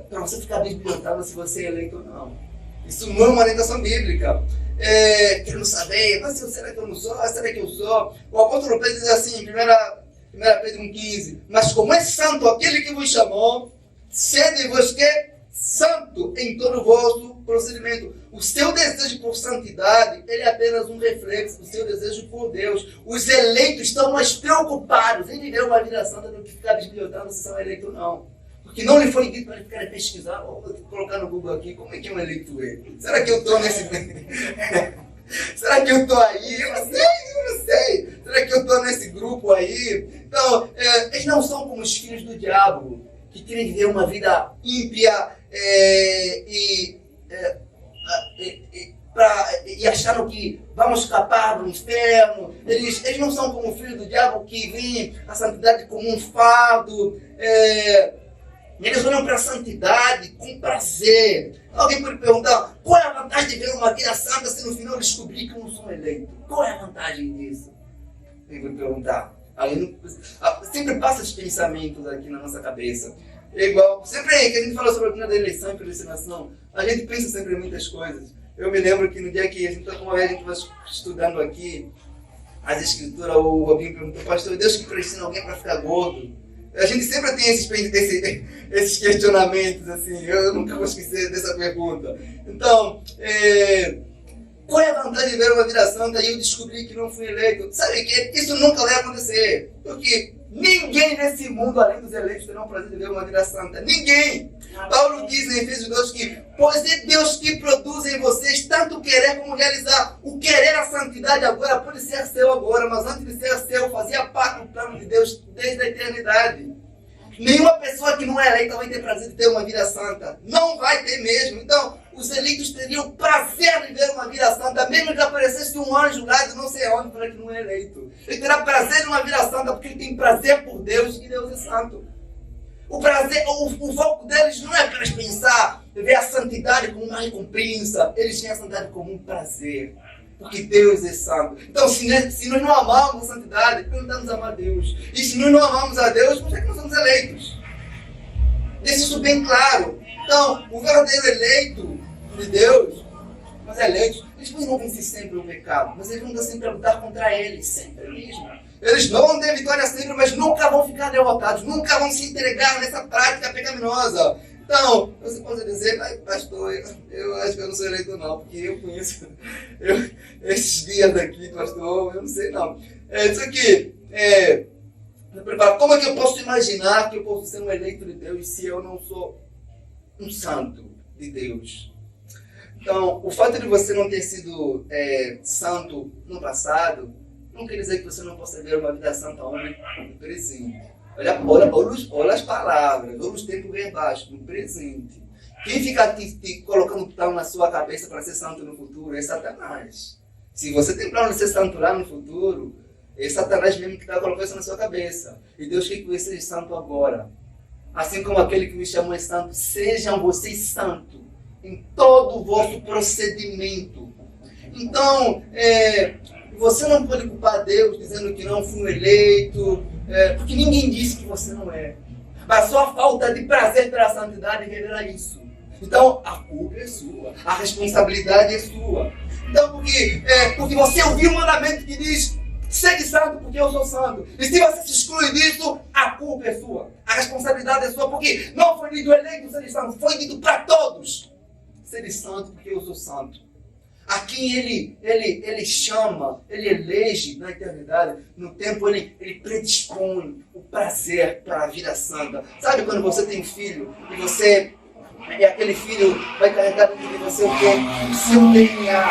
para você ficar bisbilhotando se você é eleito ou não. Isso não é uma orientação bíblica. Querendo saber, mas será que eu não sou? Será que eu sou? O apóstolo Pedro diz assim, 1 Pedro 1,15, mas como é santo aquele que vos chamou, sede vos que santo em todo o vosso procedimento. O seu desejo por santidade, ele é apenas um reflexo do seu desejo por Deus. Os eleitos estão mais preocupados em viver uma vida santa do que ficar bisbilhotando se são eleitos ou não. Porque não lhe foi dito para ele ficar pesquisar, vou colocar no Google aqui, como é que um eleito é? Será que eu estou nesse... Será que eu estou aí? Eu não sei. Será que eu estou nesse grupo aí? Então, eles não são como os filhos do diabo, que querem viver uma vida ímpia e achando que vamos escapar do inferno. Eles não são como o filho do diabo que vê a santidade como um fardo. Eles olham para a santidade com prazer. Alguém pode perguntar, qual é a vantagem de ver uma vida santa se no final descobrir que não sou eleito? Qual é a vantagem disso? Alguém pode perguntar. Sempre passa esses pensamentos aqui na nossa cabeça. É igual, sempre que a gente fala sobre a doutrina da eleição e predestinação, a gente pensa sempre em muitas coisas. Eu me lembro que no dia que a gente estava estudando aqui as escrituras, o Robinho perguntou, pastor, Deus que predestina alguém para ficar gordo? A gente sempre tem esses questionamentos, assim, eu nunca vou esquecer dessa pergunta. Então, qual é a vantagem de ver uma vida santa e eu descobri que não fui eleito? Sabe que isso nunca vai acontecer, porque ninguém nesse mundo, além dos eleitos, terá o prazer de ver uma vida santa. Ninguém! Paulo diz em Efésios 2 que, pois é Deus que produz em vocês tanto querer como realizar. O querer a santidade agora pode ser seu agora, mas antes de ser seu, fazia parte do plano de Deus desde a eternidade. Nenhuma pessoa que não é eleita vai ter prazer de ter uma vida santa. Não vai ter mesmo. Então, os eleitos teriam prazer de ver uma vida santa, mesmo que aparecesse um anjo lá de não sei onde, para que não é eleito. Ele terá prazer em uma vida santa porque ele tem prazer por Deus e Deus é santo. O foco deles não é apenas pensar, ver a santidade como uma recompensa. Eles têm a santidade como um prazer, porque Deus é santo. Então, se nós não amamos a santidade, não estamos a amar Deus. E se nós não amamos a Deus, por que nós somos eleitos? Deixe isso bem claro. Então, o verdadeiro eleito de Deus, os eleitos, eles não vão vencer sempre o pecado, mas eles vão sempre lutar contra ele, sempre mesmo. Eles não vão ter vitória sempre, mas nunca vão ficar derrotados, nunca vão se entregar nessa prática pecaminosa. Então, você pode dizer, pastor, eu acho que eu não sou eleito não, porque eu conheço esses dias aqui, pastor, eu não sei não. Isso aqui, como é que eu posso imaginar que eu posso ser um eleito de Deus se eu não sou um santo de Deus? Então, o fato de você não ter sido santo no passado, não quer dizer que você não possa ver uma vida santa no presente. Olha as palavras, olha os tempos verbais, no presente. Quem fica te colocando plano na sua cabeça para ser santo no futuro é Satanás. Se você tem plano de ser santo lá no futuro, é Satanás mesmo que está colocando isso na sua cabeça. E Deus quer que você seja santo agora. Assim como aquele que me chamou é santo, sejam vocês santos em todo o vosso procedimento. Então, você não pode culpar Deus dizendo que não fui eleito, porque ninguém disse que você não é. Mas só a falta de prazer pela santidade revela isso. Então, a culpa é sua, a responsabilidade é sua. Então, porque você ouviu um mandamento que diz, seja santo porque eu sou santo. E se você se exclui disso, a culpa é sua, a responsabilidade é sua, porque não foi dito eleito seja santo, foi dito para todos. Seja santo porque eu sou santo. A quem ele chama, ele elege na eternidade, no tempo ele predispõe o prazer para a vida santa. Sabe quando você tem filho e aquele filho vai carregar dentro de você o quê? O seu DNA.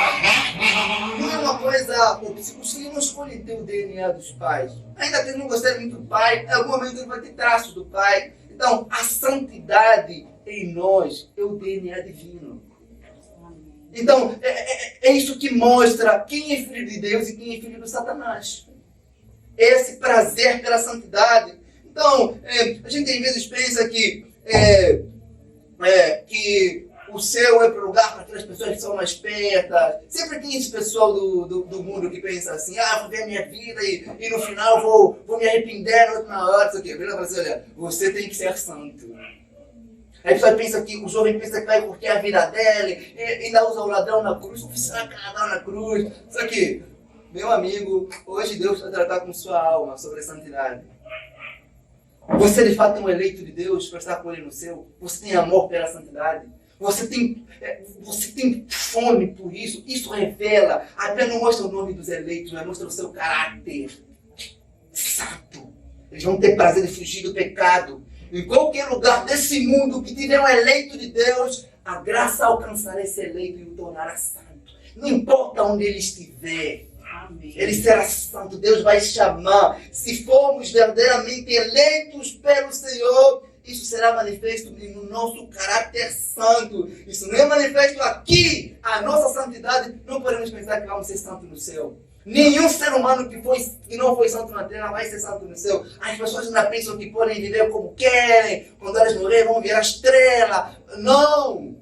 Não é uma coisa, os filhos não escolhem ter o DNA dos pais. Ainda que não gostar muito do pai, em algum momento ele vai ter traços do pai. Então, a santidade em nós é o DNA divino. Então, é isso que mostra quem é filho de Deus e quem é filho do Satanás. Esse prazer pela santidade. Então, a gente às vezes pensa que o céu é para o lugar para aquelas pessoas que são mais pertas. Sempre tem esse pessoal do mundo que pensa assim, vou ver a minha vida e no final vou me arrepender na última hora. Isso aqui. Vira para você, olha, você tem que ser santo. Aí a pessoa pensa que o jovem pensa que vai curtir a vida dele, e ainda usa o ladrão na cruz, o oficial ladrão na cruz. Só que, meu amigo, hoje Deus vai tratar com sua alma sobre a santidade. Você de fato é um eleito de Deus para estar com Ele no céu? Você tem amor pela santidade? Você tem fome por isso? Isso revela, até não mostra o nome dos eleitos, mas mostra o seu caráter santo. Eles vão ter prazer de fugir do pecado. Em qualquer lugar desse mundo que tiver um eleito de Deus, a graça alcançará esse eleito e o tornará santo. Não importa onde ele estiver. Amém. Ele será santo. Deus vai chamar. Se formos verdadeiramente eleitos pelo Senhor, isso será manifesto no nosso caráter santo. Isso não é manifesto aqui. A nossa santidade, não podemos pensar que vamos ser santos no céu. Nenhum ser humano que não foi santo na terra vai ser santo no céu. As pessoas ainda pensam que podem viver como querem. Quando elas morrerem vão virar estrela. Não!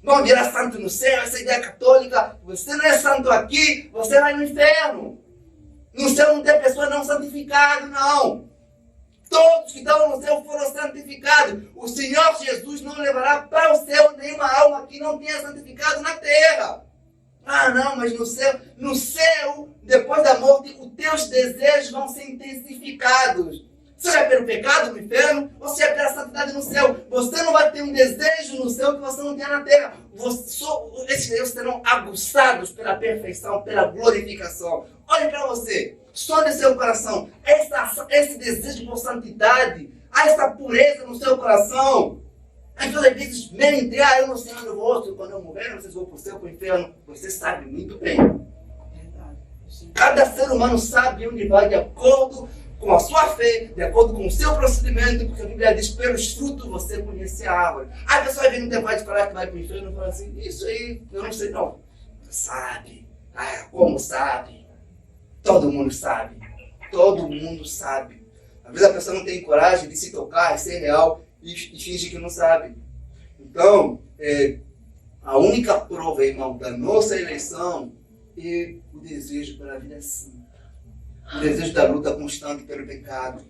Vão virar santo no céu. Essa ideia católica. Você não é santo aqui, você vai no inferno. No céu não tem pessoa não santificada, não. Todos que estão no céu foram santificados. O Senhor Jesus não levará para o céu nenhuma alma que não tenha santificado na terra. Não, mas no céu, depois da morte, os teus desejos vão ser intensificados. Seja pelo pecado no inferno, ou seja pela santidade no céu. Você não vai ter um desejo no céu que você não tem na terra. Esses desejos serão aguçados pela perfeição, pela glorificação. Olhe para você, só no seu coração, esse desejo por santidade, essa pureza no seu coração. As pessoas às vezes mentem, eu não sei onde eu vou, quando eu morrer, vocês vão para o céu, para o inferno. Você sabe muito bem. Cada ser humano sabe onde vai de acordo com a sua fé, de acordo com o seu procedimento, porque a Bíblia diz, pelos frutos você conhece a árvore. A pessoa vem no tempo de falar que vai para o inferno e fala assim, isso aí, eu não sei não. Sabe. Como sabe? Todo mundo sabe. Todo mundo sabe. Às vezes a pessoa não tem coragem de se tocar, de ser real, e finge que não sabe. Então, a única prova, irmão, da nossa eleição é o desejo pela vida santa. O desejo da luta constante pelo pecado.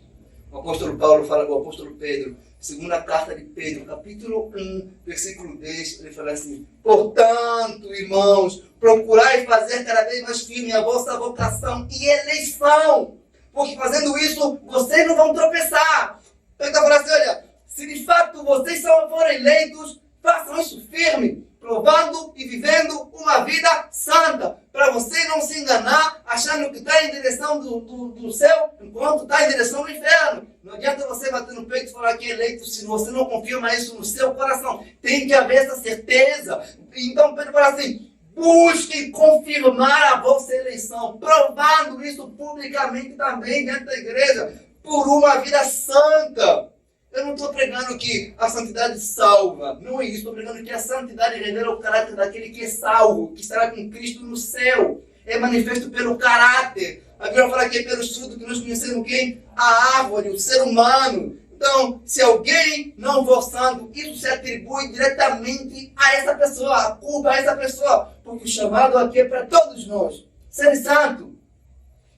O apóstolo Paulo fala com o apóstolo Pedro, segunda carta de Pedro, capítulo 1, versículo 10, ele fala assim, portanto, irmãos, procurai fazer cada vez mais firme a vossa vocação e eleição, porque fazendo isso, vocês não vão tropeçar. Então ele está falando assim, olha, se de fato vocês foram eleitos, façam isso firme, provando e vivendo uma vida santa, para você não se enganar, achando que está em direção do céu, enquanto está em direção do inferno. Não adianta você bater no peito e falar que é eleito, se você não confirma isso no seu coração. Tem que haver essa certeza. Então Pedro fala assim, busquem confirmar a vossa eleição, provando isso publicamente também dentro da igreja, por uma vida santa. Eu não estou pregando que a santidade salva. Não é isso. Estou pregando que a santidade revela o caráter daquele que é salvo, que estará com Cristo no céu. É manifesto pelo caráter. A Bíblia fala que é pelos frutos que nós conhecemos quem? A árvore, o ser humano. Então, se alguém não for santo, isso se atribui diretamente a essa pessoa, a culpa a essa pessoa. Porque o chamado aqui é para todos nós. Seja santo.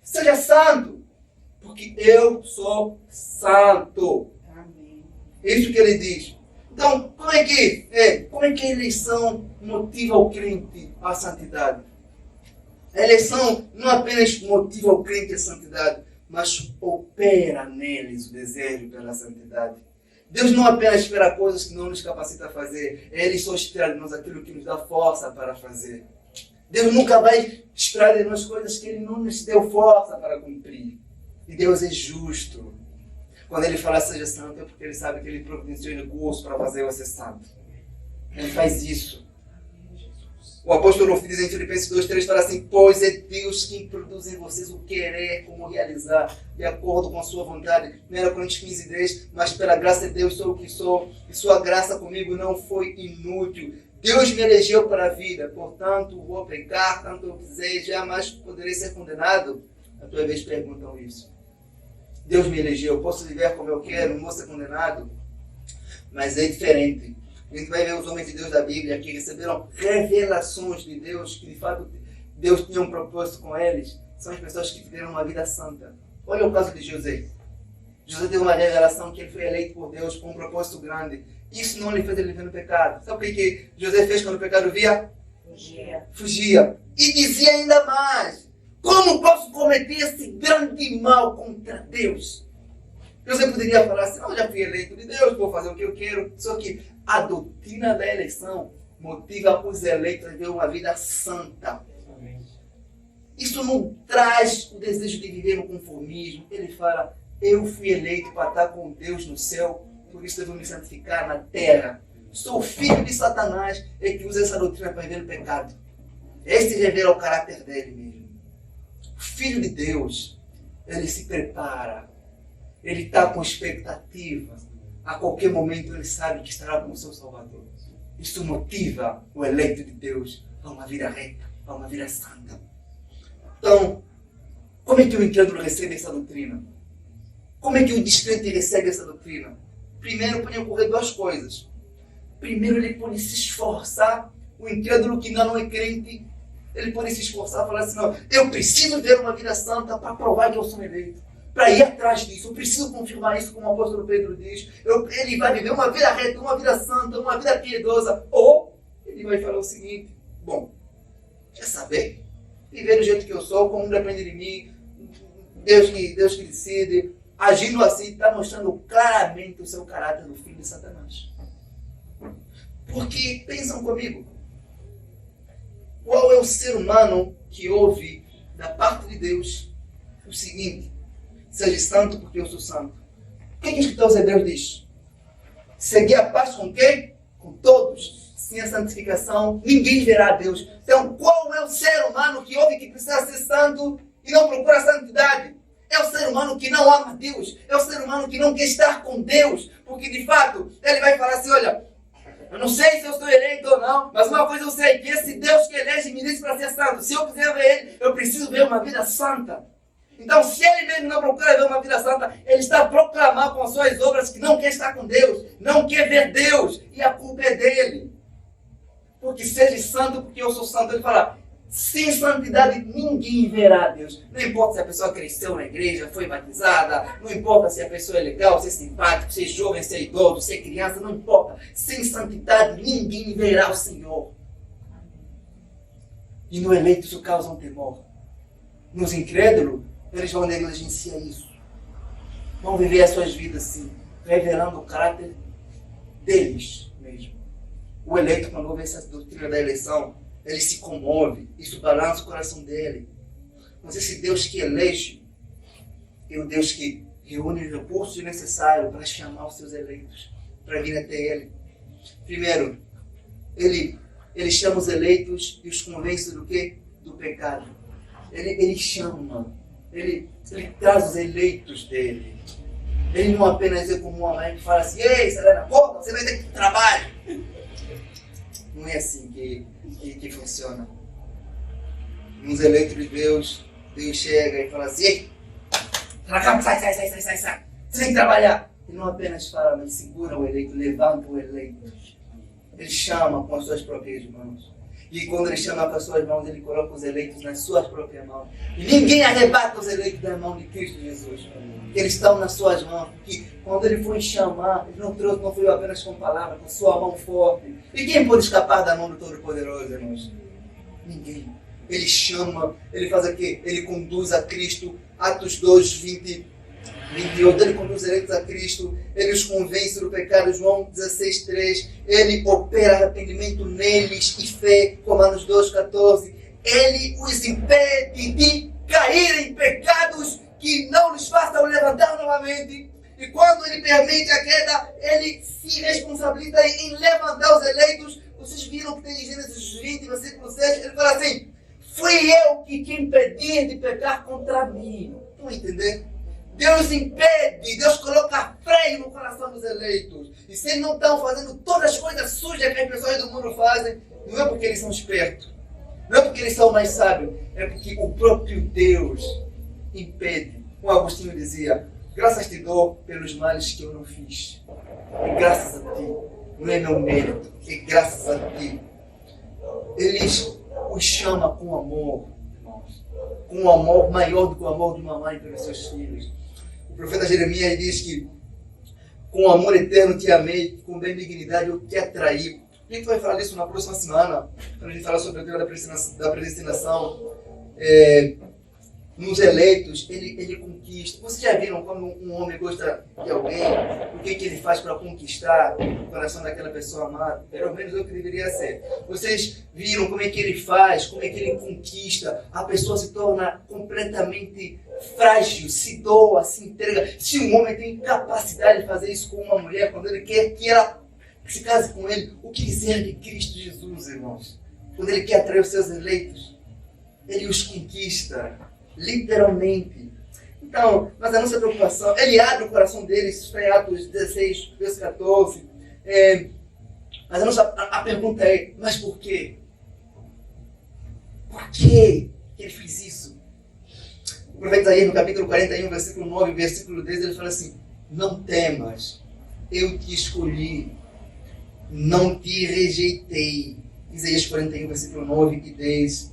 Seja santo. Porque eu sou santo. Isso que ele diz. Então, como é que a eleição motiva o crente à santidade? A eleição não apenas motiva o crente à santidade, mas opera neles o desejo pela santidade. Deus não apenas espera coisas que não nos capacita a fazer, Ele só espera de nós aquilo que nos dá força para fazer. Deus nunca vai esperar de nós coisas que Ele não nos deu força para cumprir. E Deus é justo. Quando Ele fala seja santo, é porque Ele sabe que Ele providenciou recursos para fazer você santo. Ele faz isso. O apóstolo diz em Filipenses 2:3, fala assim, pois é Deus quem produz em vocês o querer, como realizar, de acordo com a sua vontade. 1 Coríntios 15:10, mas pela graça de Deus sou o que sou, e sua graça comigo não foi inútil. Deus me elegeu para a vida, portanto vou pecar, tanto eu quiser, jamais poderei ser condenado. A tua vez perguntam isso. Deus me elegeu, posso viver como eu quero, não vou ser condenado. Mas é diferente. A gente vai ver os homens de Deus da Bíblia que receberam revelações de Deus, que de fato Deus tinha um propósito com eles. São as pessoas que tiveram uma vida santa. Olha o caso de José. José teve uma revelação que ele foi eleito por Deus com um propósito grande. Isso não lhe fez ele viver no pecado. Sabe o que José fez quando o pecado via? Fugia. E dizia ainda mais: como posso cometer esse grande mal contra Deus? José poderia falar assim: não, já fui eleito de Deus, vou fazer o que eu quero. Só que a doutrina da eleição motiva os eleitos a viver uma vida santa. Isso não traz o desejo de viver no conformismo. Ele fala: eu fui eleito para estar com Deus no céu, por isso devo me santificar na terra. Sou filho de Satanás, é que usa essa doutrina para viver no pecado. Este revela o caráter dele mesmo. O filho de Deus, ele se prepara, ele está com expectativa. A qualquer momento ele sabe que estará com o seu Salvador. Isso motiva o eleito de Deus a uma vida reta, a uma vida santa. Então, como é que o incrédulo recebe essa doutrina? Como é que o descrente recebe essa doutrina? Primeiro, podem ocorrer duas coisas. Primeiro, ele pode se esforçar. O incrédulo que ainda não é crente, ele pode se esforçar e falar assim: não, eu preciso ter uma vida santa para provar que eu sou eleito. Para ir atrás disso, eu preciso confirmar isso, como o apóstolo Pedro diz. Ele vai viver uma vida reta, uma vida santa, uma vida piedosa. Ou ele vai falar o seguinte: bom, quer saber? Viver do jeito que eu sou, como depende de mim, Deus que decide. Agindo assim, está mostrando claramente o seu caráter do filho de Satanás. Porque, pensam comigo, qual é o ser humano que ouve da parte de Deus o seguinte: seja santo porque eu sou santo? O que o escritor aos Hebreus diz? Seguir a paz com quem? Com todos. Sem a santificação, ninguém verá a Deus. Então, qual é o ser humano que ouve que precisa ser santo e não procura a santidade? É o ser humano que não ama Deus. É o ser humano que não quer estar com Deus. Porque, de fato, ele vai falar assim: olha, eu não sei se eu estou eleito ou não, mas uma coisa eu sei, que esse Deus que elege me disse para ser santo. Se eu quiser ver Ele, eu preciso ver uma vida santa. Então, se ele mesmo não procura ver uma vida santa, ele está a proclamar com as suas obras que não quer estar com Deus, não quer ver Deus, e a culpa é dele. Porque seja santo porque eu sou santo. Ele fala: sem santidade ninguém verá Deus. Não importa se a pessoa cresceu na igreja, foi batizada, não importa se a pessoa é legal, se é simpático, se é jovem, se é idoso, se é criança, não importa. Sem santidade ninguém verá o Senhor. E no eleito isso causa um temor. Nos incrédulos, eles vão negligenciar isso. Vão viver as suas vidas assim, revelando o caráter deles mesmo. O eleito, quando ouve essa doutrina da eleição, ele se comove, isso balança o coração dele. Mas esse Deus que elege é o Deus que reúne os recursos necessários para chamar os seus eleitos, para vir até Ele. Primeiro, Ele chama os eleitos e os convence do quê? Do pecado. Ele chama, ele traz os eleitos dele. Ele não apenas é como uma mãe que fala assim: ei, você vai na porta, você vai ter que trabalhar. Não é assim que funciona. Nos eleitos de Deus, Deus chega e fala assim: ei, sai, você tem que trabalhar. Ele não apenas fala, mas segura o eleito, levanta o eleito. Ele chama com as suas próprias mãos. E quando ele chama com as suas mãos, ele coloca os eleitos nas suas próprias mãos. E ninguém arrebata os eleitos da mão de Cristo Jesus. Eles estão nas suas mãos. Porque quando ele foi chamar, ele não foi apenas com palavras, com sua mão forte. E quem pode escapar da mão do Todo-Poderoso, irmãos? Ninguém. Ele chama, ele faz o quê? Ele conduz a Cristo. Atos 2, 28, ele conduz eleitos a Cristo, ele os convence do pecado. João 16, 3, ele opera arrependimento neles e fé. Romanos 2, 14, ele os impede de cair em pecados que não lhes façam levantar novamente. E quando ele permite a queda, ele se responsabiliza em levantar os eleitos. Vocês viram que tem em Gênesis 20, versículo 6, ele fala assim: fui eu que te impedi de pecar contra mim. Estão a entender? Deus impede, Deus coloca freio no coração dos eleitos. E se eles não estão fazendo todas as coisas sujas que as pessoas do mundo fazem, não é porque eles são espertos, não é porque eles são mais sábios, é porque o próprio Deus impede. O Agostinho dizia: graças te dou pelos males que eu não fiz. É graças a ti, não é meu mérito, é graças a ti. Eles os chamam com amor, irmãos, com um amor maior do que o amor de uma mãe pelos seus filhos. O profeta Jeremias diz que com amor eterno te amei, com benignidade eu te atraí. A gente vai falar disso na próxima semana, quando a gente falar sobre a teoria da predestinação. Nos eleitos, ele conquista. Vocês já viram quando um homem gosta de alguém, o que ele faz para conquistar o coração daquela pessoa amada? Pelo menos é o que deveria ser. Vocês viram como é que ele faz, como é que ele conquista? A pessoa se torna completamente frágil, se doa, se entrega. Se um homem tem capacidade de fazer isso com uma mulher, quando ele quer que ela se case com ele, o que dizer de Cristo Jesus, irmãos? Quando ele quer atrair os seus eleitos, ele os conquista. Literalmente. Então, mas a nossa preocupação, ele abre o coração dele, isso está em Atos 16, verso 14. Mas a pergunta é: mas por quê? Por que ele fez isso? O profeta Isaías, no capítulo 41, versículo 9, versículo 10, ele fala assim: não temas, eu te escolhi, não te rejeitei. Isaías 41, versículo 9 e 10.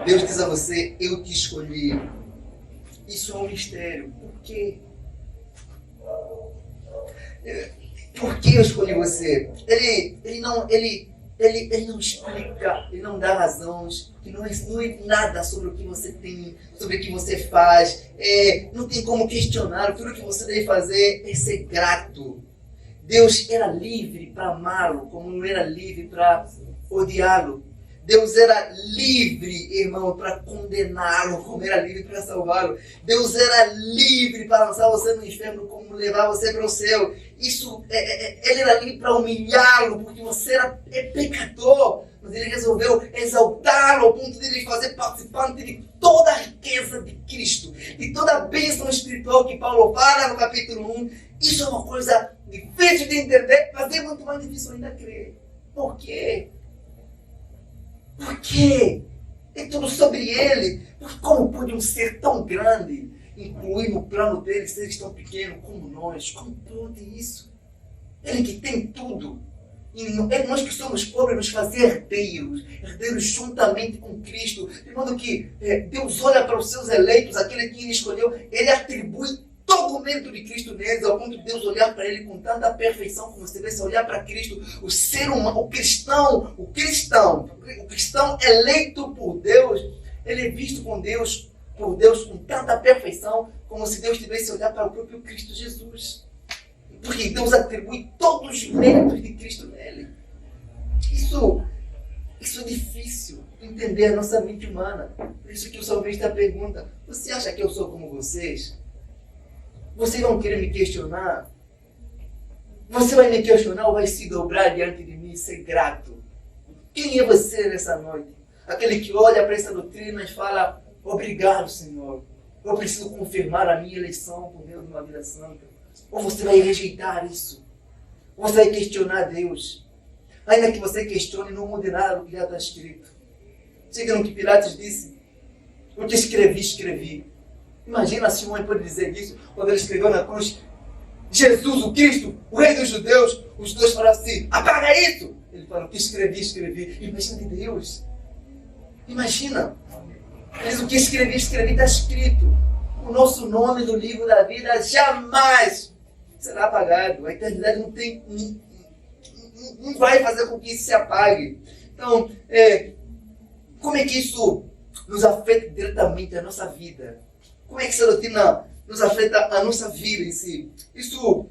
Deus diz a você: eu te escolhi. Isso é um mistério. Por quê? Por que eu escolhi você? Ele não explica, ele não dá razões, que não é nada sobre o que você tem, sobre o que você faz. Não tem como questionar. Tudo que você deve fazer é ser grato. Deus era livre para amá-lo, como não era livre para odiá-lo. Deus era livre, irmão, para condená-lo, como era livre para salvá-lo. Deus era livre para lançar você no inferno, como levar você para o céu. Ele era livre para humilhá-lo, porque você é pecador. Mas ele resolveu exaltá-lo ao ponto de ele fazer participante de toda a riqueza de Cristo, de toda a bênção espiritual que Paulo fala no capítulo 1. Isso é uma coisa difícil de entender, mas é muito mais difícil ainda crer. Por quê? Por quê? É tudo sobre ele. Porque como pode um ser tão grande incluir no plano dele seres tão pequenos como nós? Como pode isso? Ele que tem tudo. E nós que somos pobres nos fazer herdeiros juntamente com Cristo. De modo que Deus olha para os seus eleitos, aquele que ele escolheu, ele atribui todo o mérito de Cristo neles, ao ponto de Deus olhar para ele com tanta perfeição, como você deve olhar para Cristo, o ser humano, o cristão eleito por Deus, ele é visto por Deus com tanta perfeição, como se Deus tivesse olhar para o próprio Cristo Jesus. Porque Deus atribui todos os méritos de Cristo nele. Isso é difícil entender a nossa mente humana. Por isso que o salmista pergunta: você acha que eu sou como vocês? Vocês vão querer me questionar? Você vai me questionar ou vai se dobrar diante de mim e ser grato? Quem é você nessa noite? Aquele que olha para essa doutrina e fala: obrigado, Senhor. Eu preciso confirmar a minha eleição por meio de uma vida santa. Ou você vai rejeitar isso? Ou você vai questionar Deus? Ainda que você questione, não mude nada do que já está escrito. Siga no que Pilatos disse: o que escrevi, escrevi. Imagina se um homem pode dizer isso quando ele escreveu na cruz: Jesus, o Cristo, o Rei dos Judeus. Os dois falaram assim: apaga isso! Ele falou: o que escrevi, escrevi. Imagina de Deus. Imagina. Mas o que escrevi, escrevi, está escrito. O nosso nome no livro da vida jamais será apagado. A eternidade não vai fazer com que isso se apague. Então, como é que isso nos afeta diretamente a nossa vida? Como é que essa doutrina nos afeta a nossa vida em si? Isso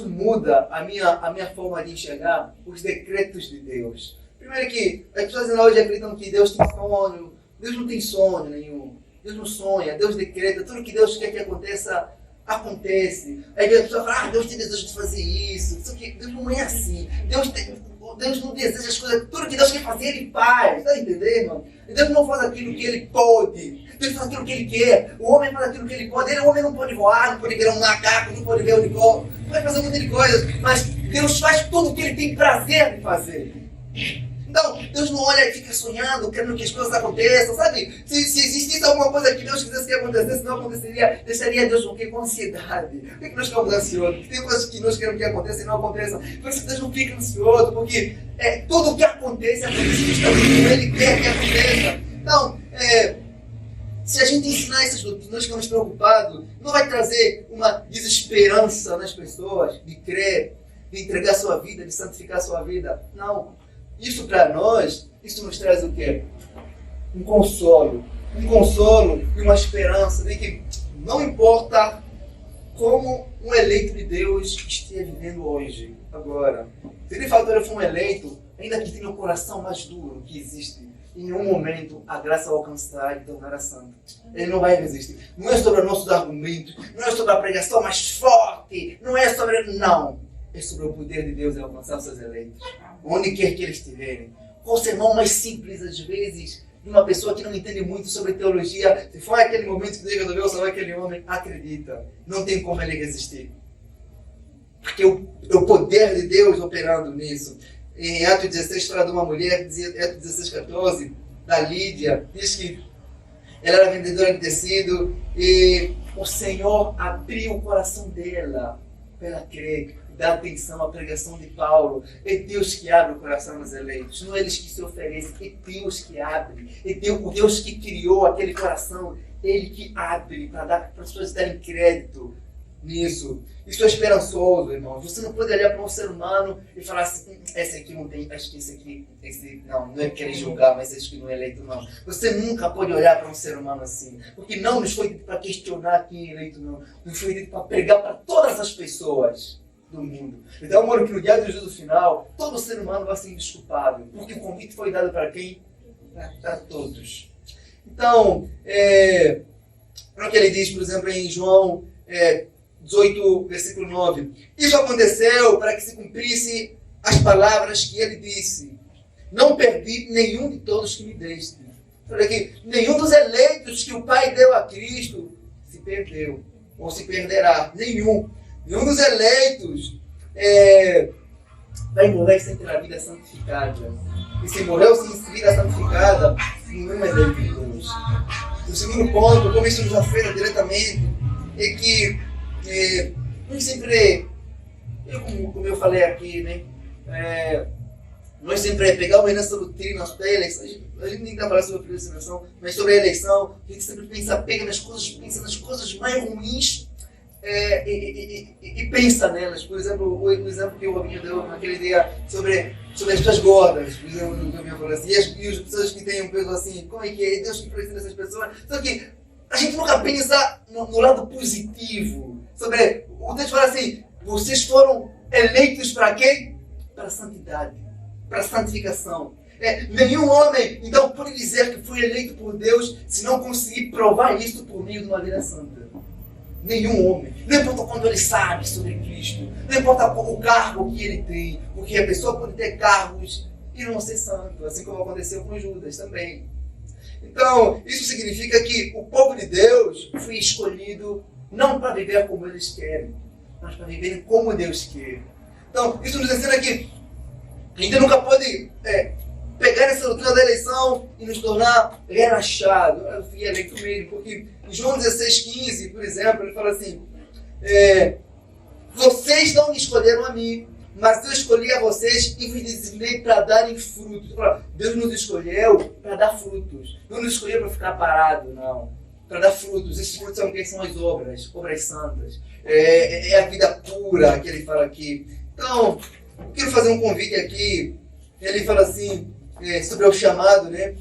muda a minha forma de enxergar os decretos de Deus. Primeiro que as pessoas hoje acreditam que Deus tem sonho. Deus não tem sonho nenhum. Deus não sonha, Deus decreta. Tudo que Deus quer que aconteça, acontece. Aí a pessoa fala: Deus tem desejo de fazer isso. Só que Deus não é assim. Deus não deseja as coisas. Tudo que Deus quer fazer, Ele faz. Está entendendo, irmão? Deus não faz aquilo que Ele pode. Deus faz aquilo que Ele quer. O homem faz aquilo que ele pode. O homem não pode voar, não pode ver um macaco, não pode ver um unicórnio, não pode fazer muitas coisas. Mas Deus faz tudo o que Ele tem prazer de fazer. Então, Deus não olha e fica sonhando, querendo que as coisas aconteçam, sabe? Se existisse alguma coisa que Deus quisesse que acontecesse, não aconteceria, deixaria Deus o quê? Com ansiedade. Por que nós ficamos ansiosos? Porque tem coisas que nós queremos que aconteçam e não aconteçam. Por isso que Deus não fica ansioso, porque tudo o que acontece justamente como Ele quer que aconteça. Então, se a gente ensinar essas doutrinas, nós ficamos preocupados, não vai trazer uma desesperança nas pessoas de crer, de entregar sua vida, de santificar sua vida. Não. Isso para nós, isso nos traz o quê? Um consolo e uma esperança de que não importa como um eleito de Deus esteja vivendo hoje, agora. Se ele fator ele for um eleito, ainda que tenha o coração mais duro que existe, em um momento a graça alcançará e tornará santo. Ele não vai resistir. Não é sobre os nossos argumentos, não é sobre a pregação mais forte, não é sobre... Não. É sobre o poder de Deus em alcançar os seus eleitos. Onde quer que eles estiverem. Qual o sermão mais simples, às vezes, de uma pessoa que não entende muito sobre teologia, se for aquele momento que Deus resolveu salvar aquele homem, acredita. Não tem como ele resistir. Porque o poder de Deus operando nisso. Em Atos 16, fala de uma mulher, Atos 16, 14, da Lídia, diz que ela era vendedora de tecido e o Senhor abriu o coração dela para ela crer. Dá atenção à pregação de Paulo. É Deus que abre o coração dos eleitos. Não é eles que se oferecem, é Deus que abre. É o Deus que criou aquele coração. Ele que abre para as pessoas darem crédito nisso. Isso é esperançoso, irmão. Você não pode olhar para um ser humano e falar assim, esse aqui não tem, acho que esse não é querer julgar, mas esse que não é eleito, não. Você nunca pode olhar para um ser humano assim. Porque não nos foi dito para questionar quem é eleito, não. Nos foi dito para pregar para todas as pessoas do mundo. Então, eu moro que no dia do juízo final, todo ser humano vai ser indesculpável, porque o convite foi dado para quem? Para todos. Então, o que ele diz, por exemplo, em João 18, versículo 9. Isso aconteceu para que se cumprisse as palavras que ele disse. Não perdi nenhum de todos que me deste. Olha aqui, nenhum dos eleitos que o Pai deu a Cristo se perdeu, ou se perderá. Nenhum dos eleitos vai morrer sem ter a vida santificada. E se morreu sem vida santificada, não é eleito de Deus. O segundo ponto, como isso nos afeta diretamente, é que nós sempre, como eu falei aqui, né? Nós sempre pegamos nessa doutrina da eleição, a gente nem está falando sobre a predestinação, mas sobre a eleição, a gente sempre pensa nas coisas mais ruins e pensa nelas. Por exemplo, o exemplo que o Robinho deu naquele dia sobre as pessoas gordas, por exemplo, o Robinho falou assim, e as pessoas que têm um peso assim, como é que é? Deus que precisa dessas pessoas. Só que a gente nunca pensa no lado positivo. Sobre, o texto fala assim, vocês foram eleitos para quê? Para a santidade, para a santificação. Nenhum homem, então, pode dizer que foi eleito por Deus se não conseguir provar isso por meio de uma vida santa. Nenhum homem. Não importa quanto ele sabe sobre Cristo. Não importa o cargo que ele tem. Porque a pessoa pode ter cargos e não ser santo. Assim como aconteceu com Judas também. Então, isso significa que o povo de Deus foi escolhido não para viver como eles querem, mas para viver como Deus quer. Então, isso nos ensina que a gente nunca pode pegar essa doutrina da eleição e nos tornar relaxados. Eu fui eleito mesmo, porque em João 16,15, por exemplo, ele fala assim, vocês não me escolheram a mim, mas eu escolhi a vocês e vos designei para darem frutos. Deus nos escolheu para dar frutos. Não nos escolheu para ficar parado, não. Para dar frutos. Esses frutos são o que? São as obras santas. É a vida pura que ele fala aqui. Então, eu quero fazer um convite aqui. Ele fala assim, sobre o chamado, né?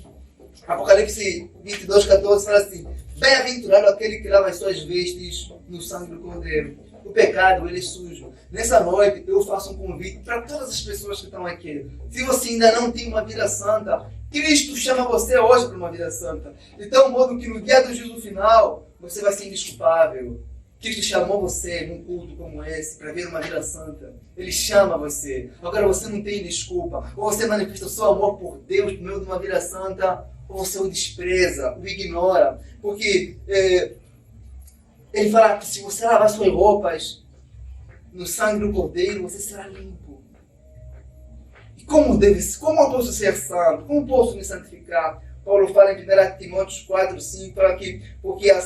Apocalipse 22,14 fala assim, bem-aventurado aquele que lava as suas vestes no sangue do Cordeiro. O pecado, ele é sujo. Nessa noite, eu faço um convite para todas as pessoas que estão aqui. Se você ainda não tem uma vida santa, Cristo chama você hoje para uma vida santa. De tal modo que no dia do juízo final, você vai ser indesculpável. Cristo chamou você num culto como esse para ver uma vida santa. Ele chama você. Agora você não tem desculpa. Ou você manifesta o seu amor por Deus por meio de uma vida santa, ou você o despreza, o ignora, porque ele fala que se você lavar suas roupas no sangue do Cordeiro, você será limpo. E como eu posso ser santo? Como posso me santificar? Paulo fala em 1 Timóteo 4, 5, fala que porque é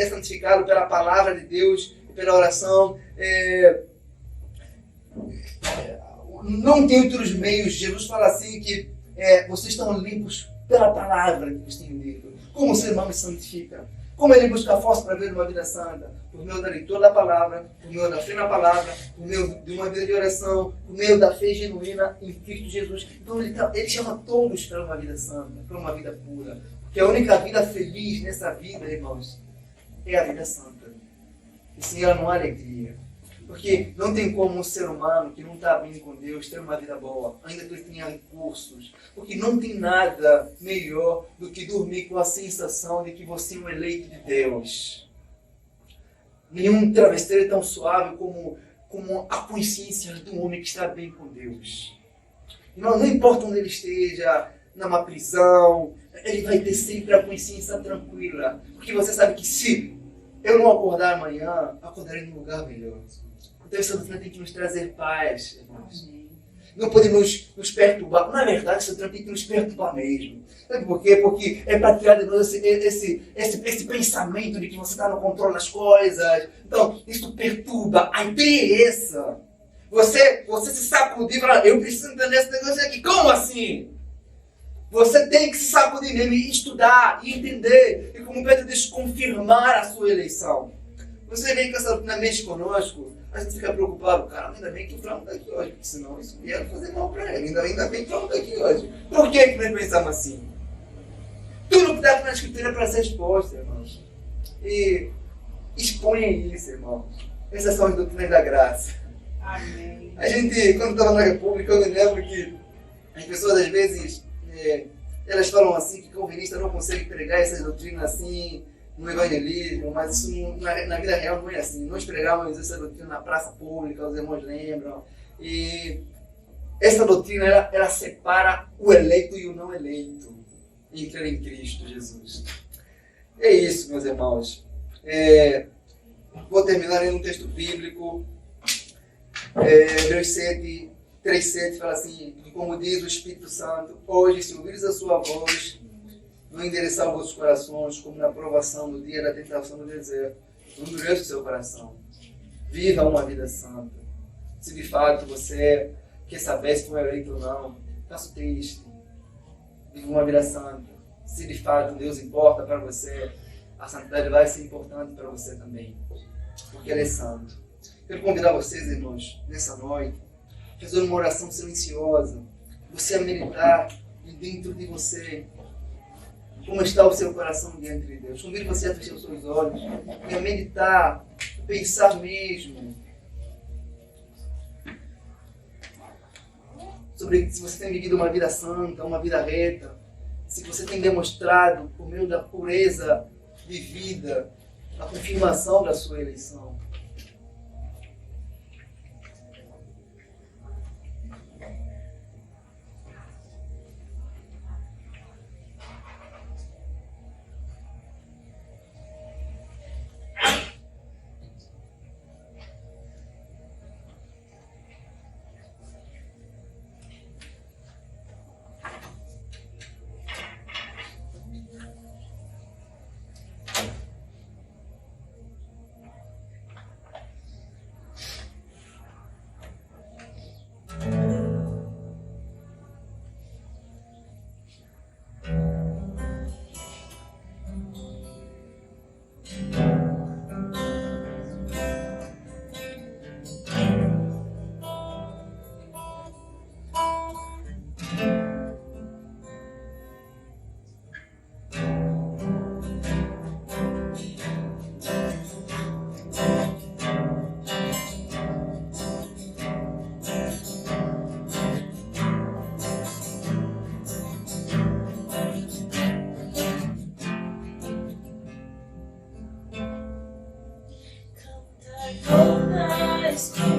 santificado pela palavra de Deus e pela oração. Não tem outros meios. Jesus fala assim que vocês estão limpos pela palavra que vocês têm dito. Como o ser humano se santifica? Como ele busca força para ver uma vida santa? Por meio da leitura da palavra, por meio da fé na palavra, por meio de uma vida de oração, por meio da fé genuína em Cristo Jesus. Então ele chama todos para uma vida santa, para uma vida pura. Porque a única vida feliz nessa vida, irmãos, é a vida santa. E sem ela não há alegria. Porque não tem como um ser humano que não está bem com Deus ter uma vida boa, ainda que ele tenha recursos. Porque não tem nada melhor do que dormir com a sensação de que você é um eleito de Deus. Nenhum travesseiro é tão suave como a consciência do homem que está bem com Deus. Não importa onde ele esteja, numa prisão, ele vai ter sempre a consciência tranquila. Porque você sabe que se eu não acordar amanhã, acordarei num lugar melhor. Então essa doutrina tem que nos trazer paz, irmãos. Não podemos nos perturbar. Na verdade, essa doutrina tem que nos perturbar mesmo. Sabe por quê? Porque é para tirar de nós esse pensamento de que você está no controle das coisas. Então, isso perturba. A ideia é essa. Você se sacudir e falar, eu preciso entender esse negócio aqui. Como assim? Você tem que se sacudir mesmo e estudar, e entender. E como Pedro diz, confirmar a sua eleição. Você vem com essa doutrina mexe conosco, a gente fica preocupado. Cara, ainda bem que o Flávio está aqui hoje, porque senão isso ia fazer mal para ele. Ainda bem que o Flávio está aqui hoje. Por que nós pensamos assim? Tudo que está na Escritura é para ser exposto, irmãos. E exponha isso, irmãos. Essas são as doutrinas da graça. Amém. A gente, quando estava na República, eu me lembro que as pessoas às vezes, elas falam assim que calvinista não consegue pregar essas doutrinas assim, no evangelismo, mas isso na vida real não é assim. Nós pregávamos essa doutrina na praça pública, os irmãos lembram, e essa doutrina ela separa o eleito e o não eleito entre em Cristo Jesus. É isso, meus irmãos. Vou terminar em um texto bíblico, Hebreus 7, 3:7 fala assim, como diz o Espírito Santo, hoje se ouvires a sua voz, não endereçar vossos corações como na provação do dia da tentação do deserto. Não endureça o seu coração. Viva uma vida santa. Se de fato você quer saber se foi eleito ou não, faça o teste. Viva uma vida santa. Se de fato Deus importa para você, a santidade vai ser importante para você também. Porque Ele é santo. Quero convidar vocês, irmãos, nessa noite, a fazer uma oração silenciosa. Você a meditar dentro de você. Como está o seu coração diante de Deus? Convido você a fechar os seus olhos e a meditar, pensar mesmo sobre se você tem vivido uma vida santa, uma vida reta, se você tem demonstrado, por meio da pureza de vida, a confirmação da sua eleição. Toda a escuridão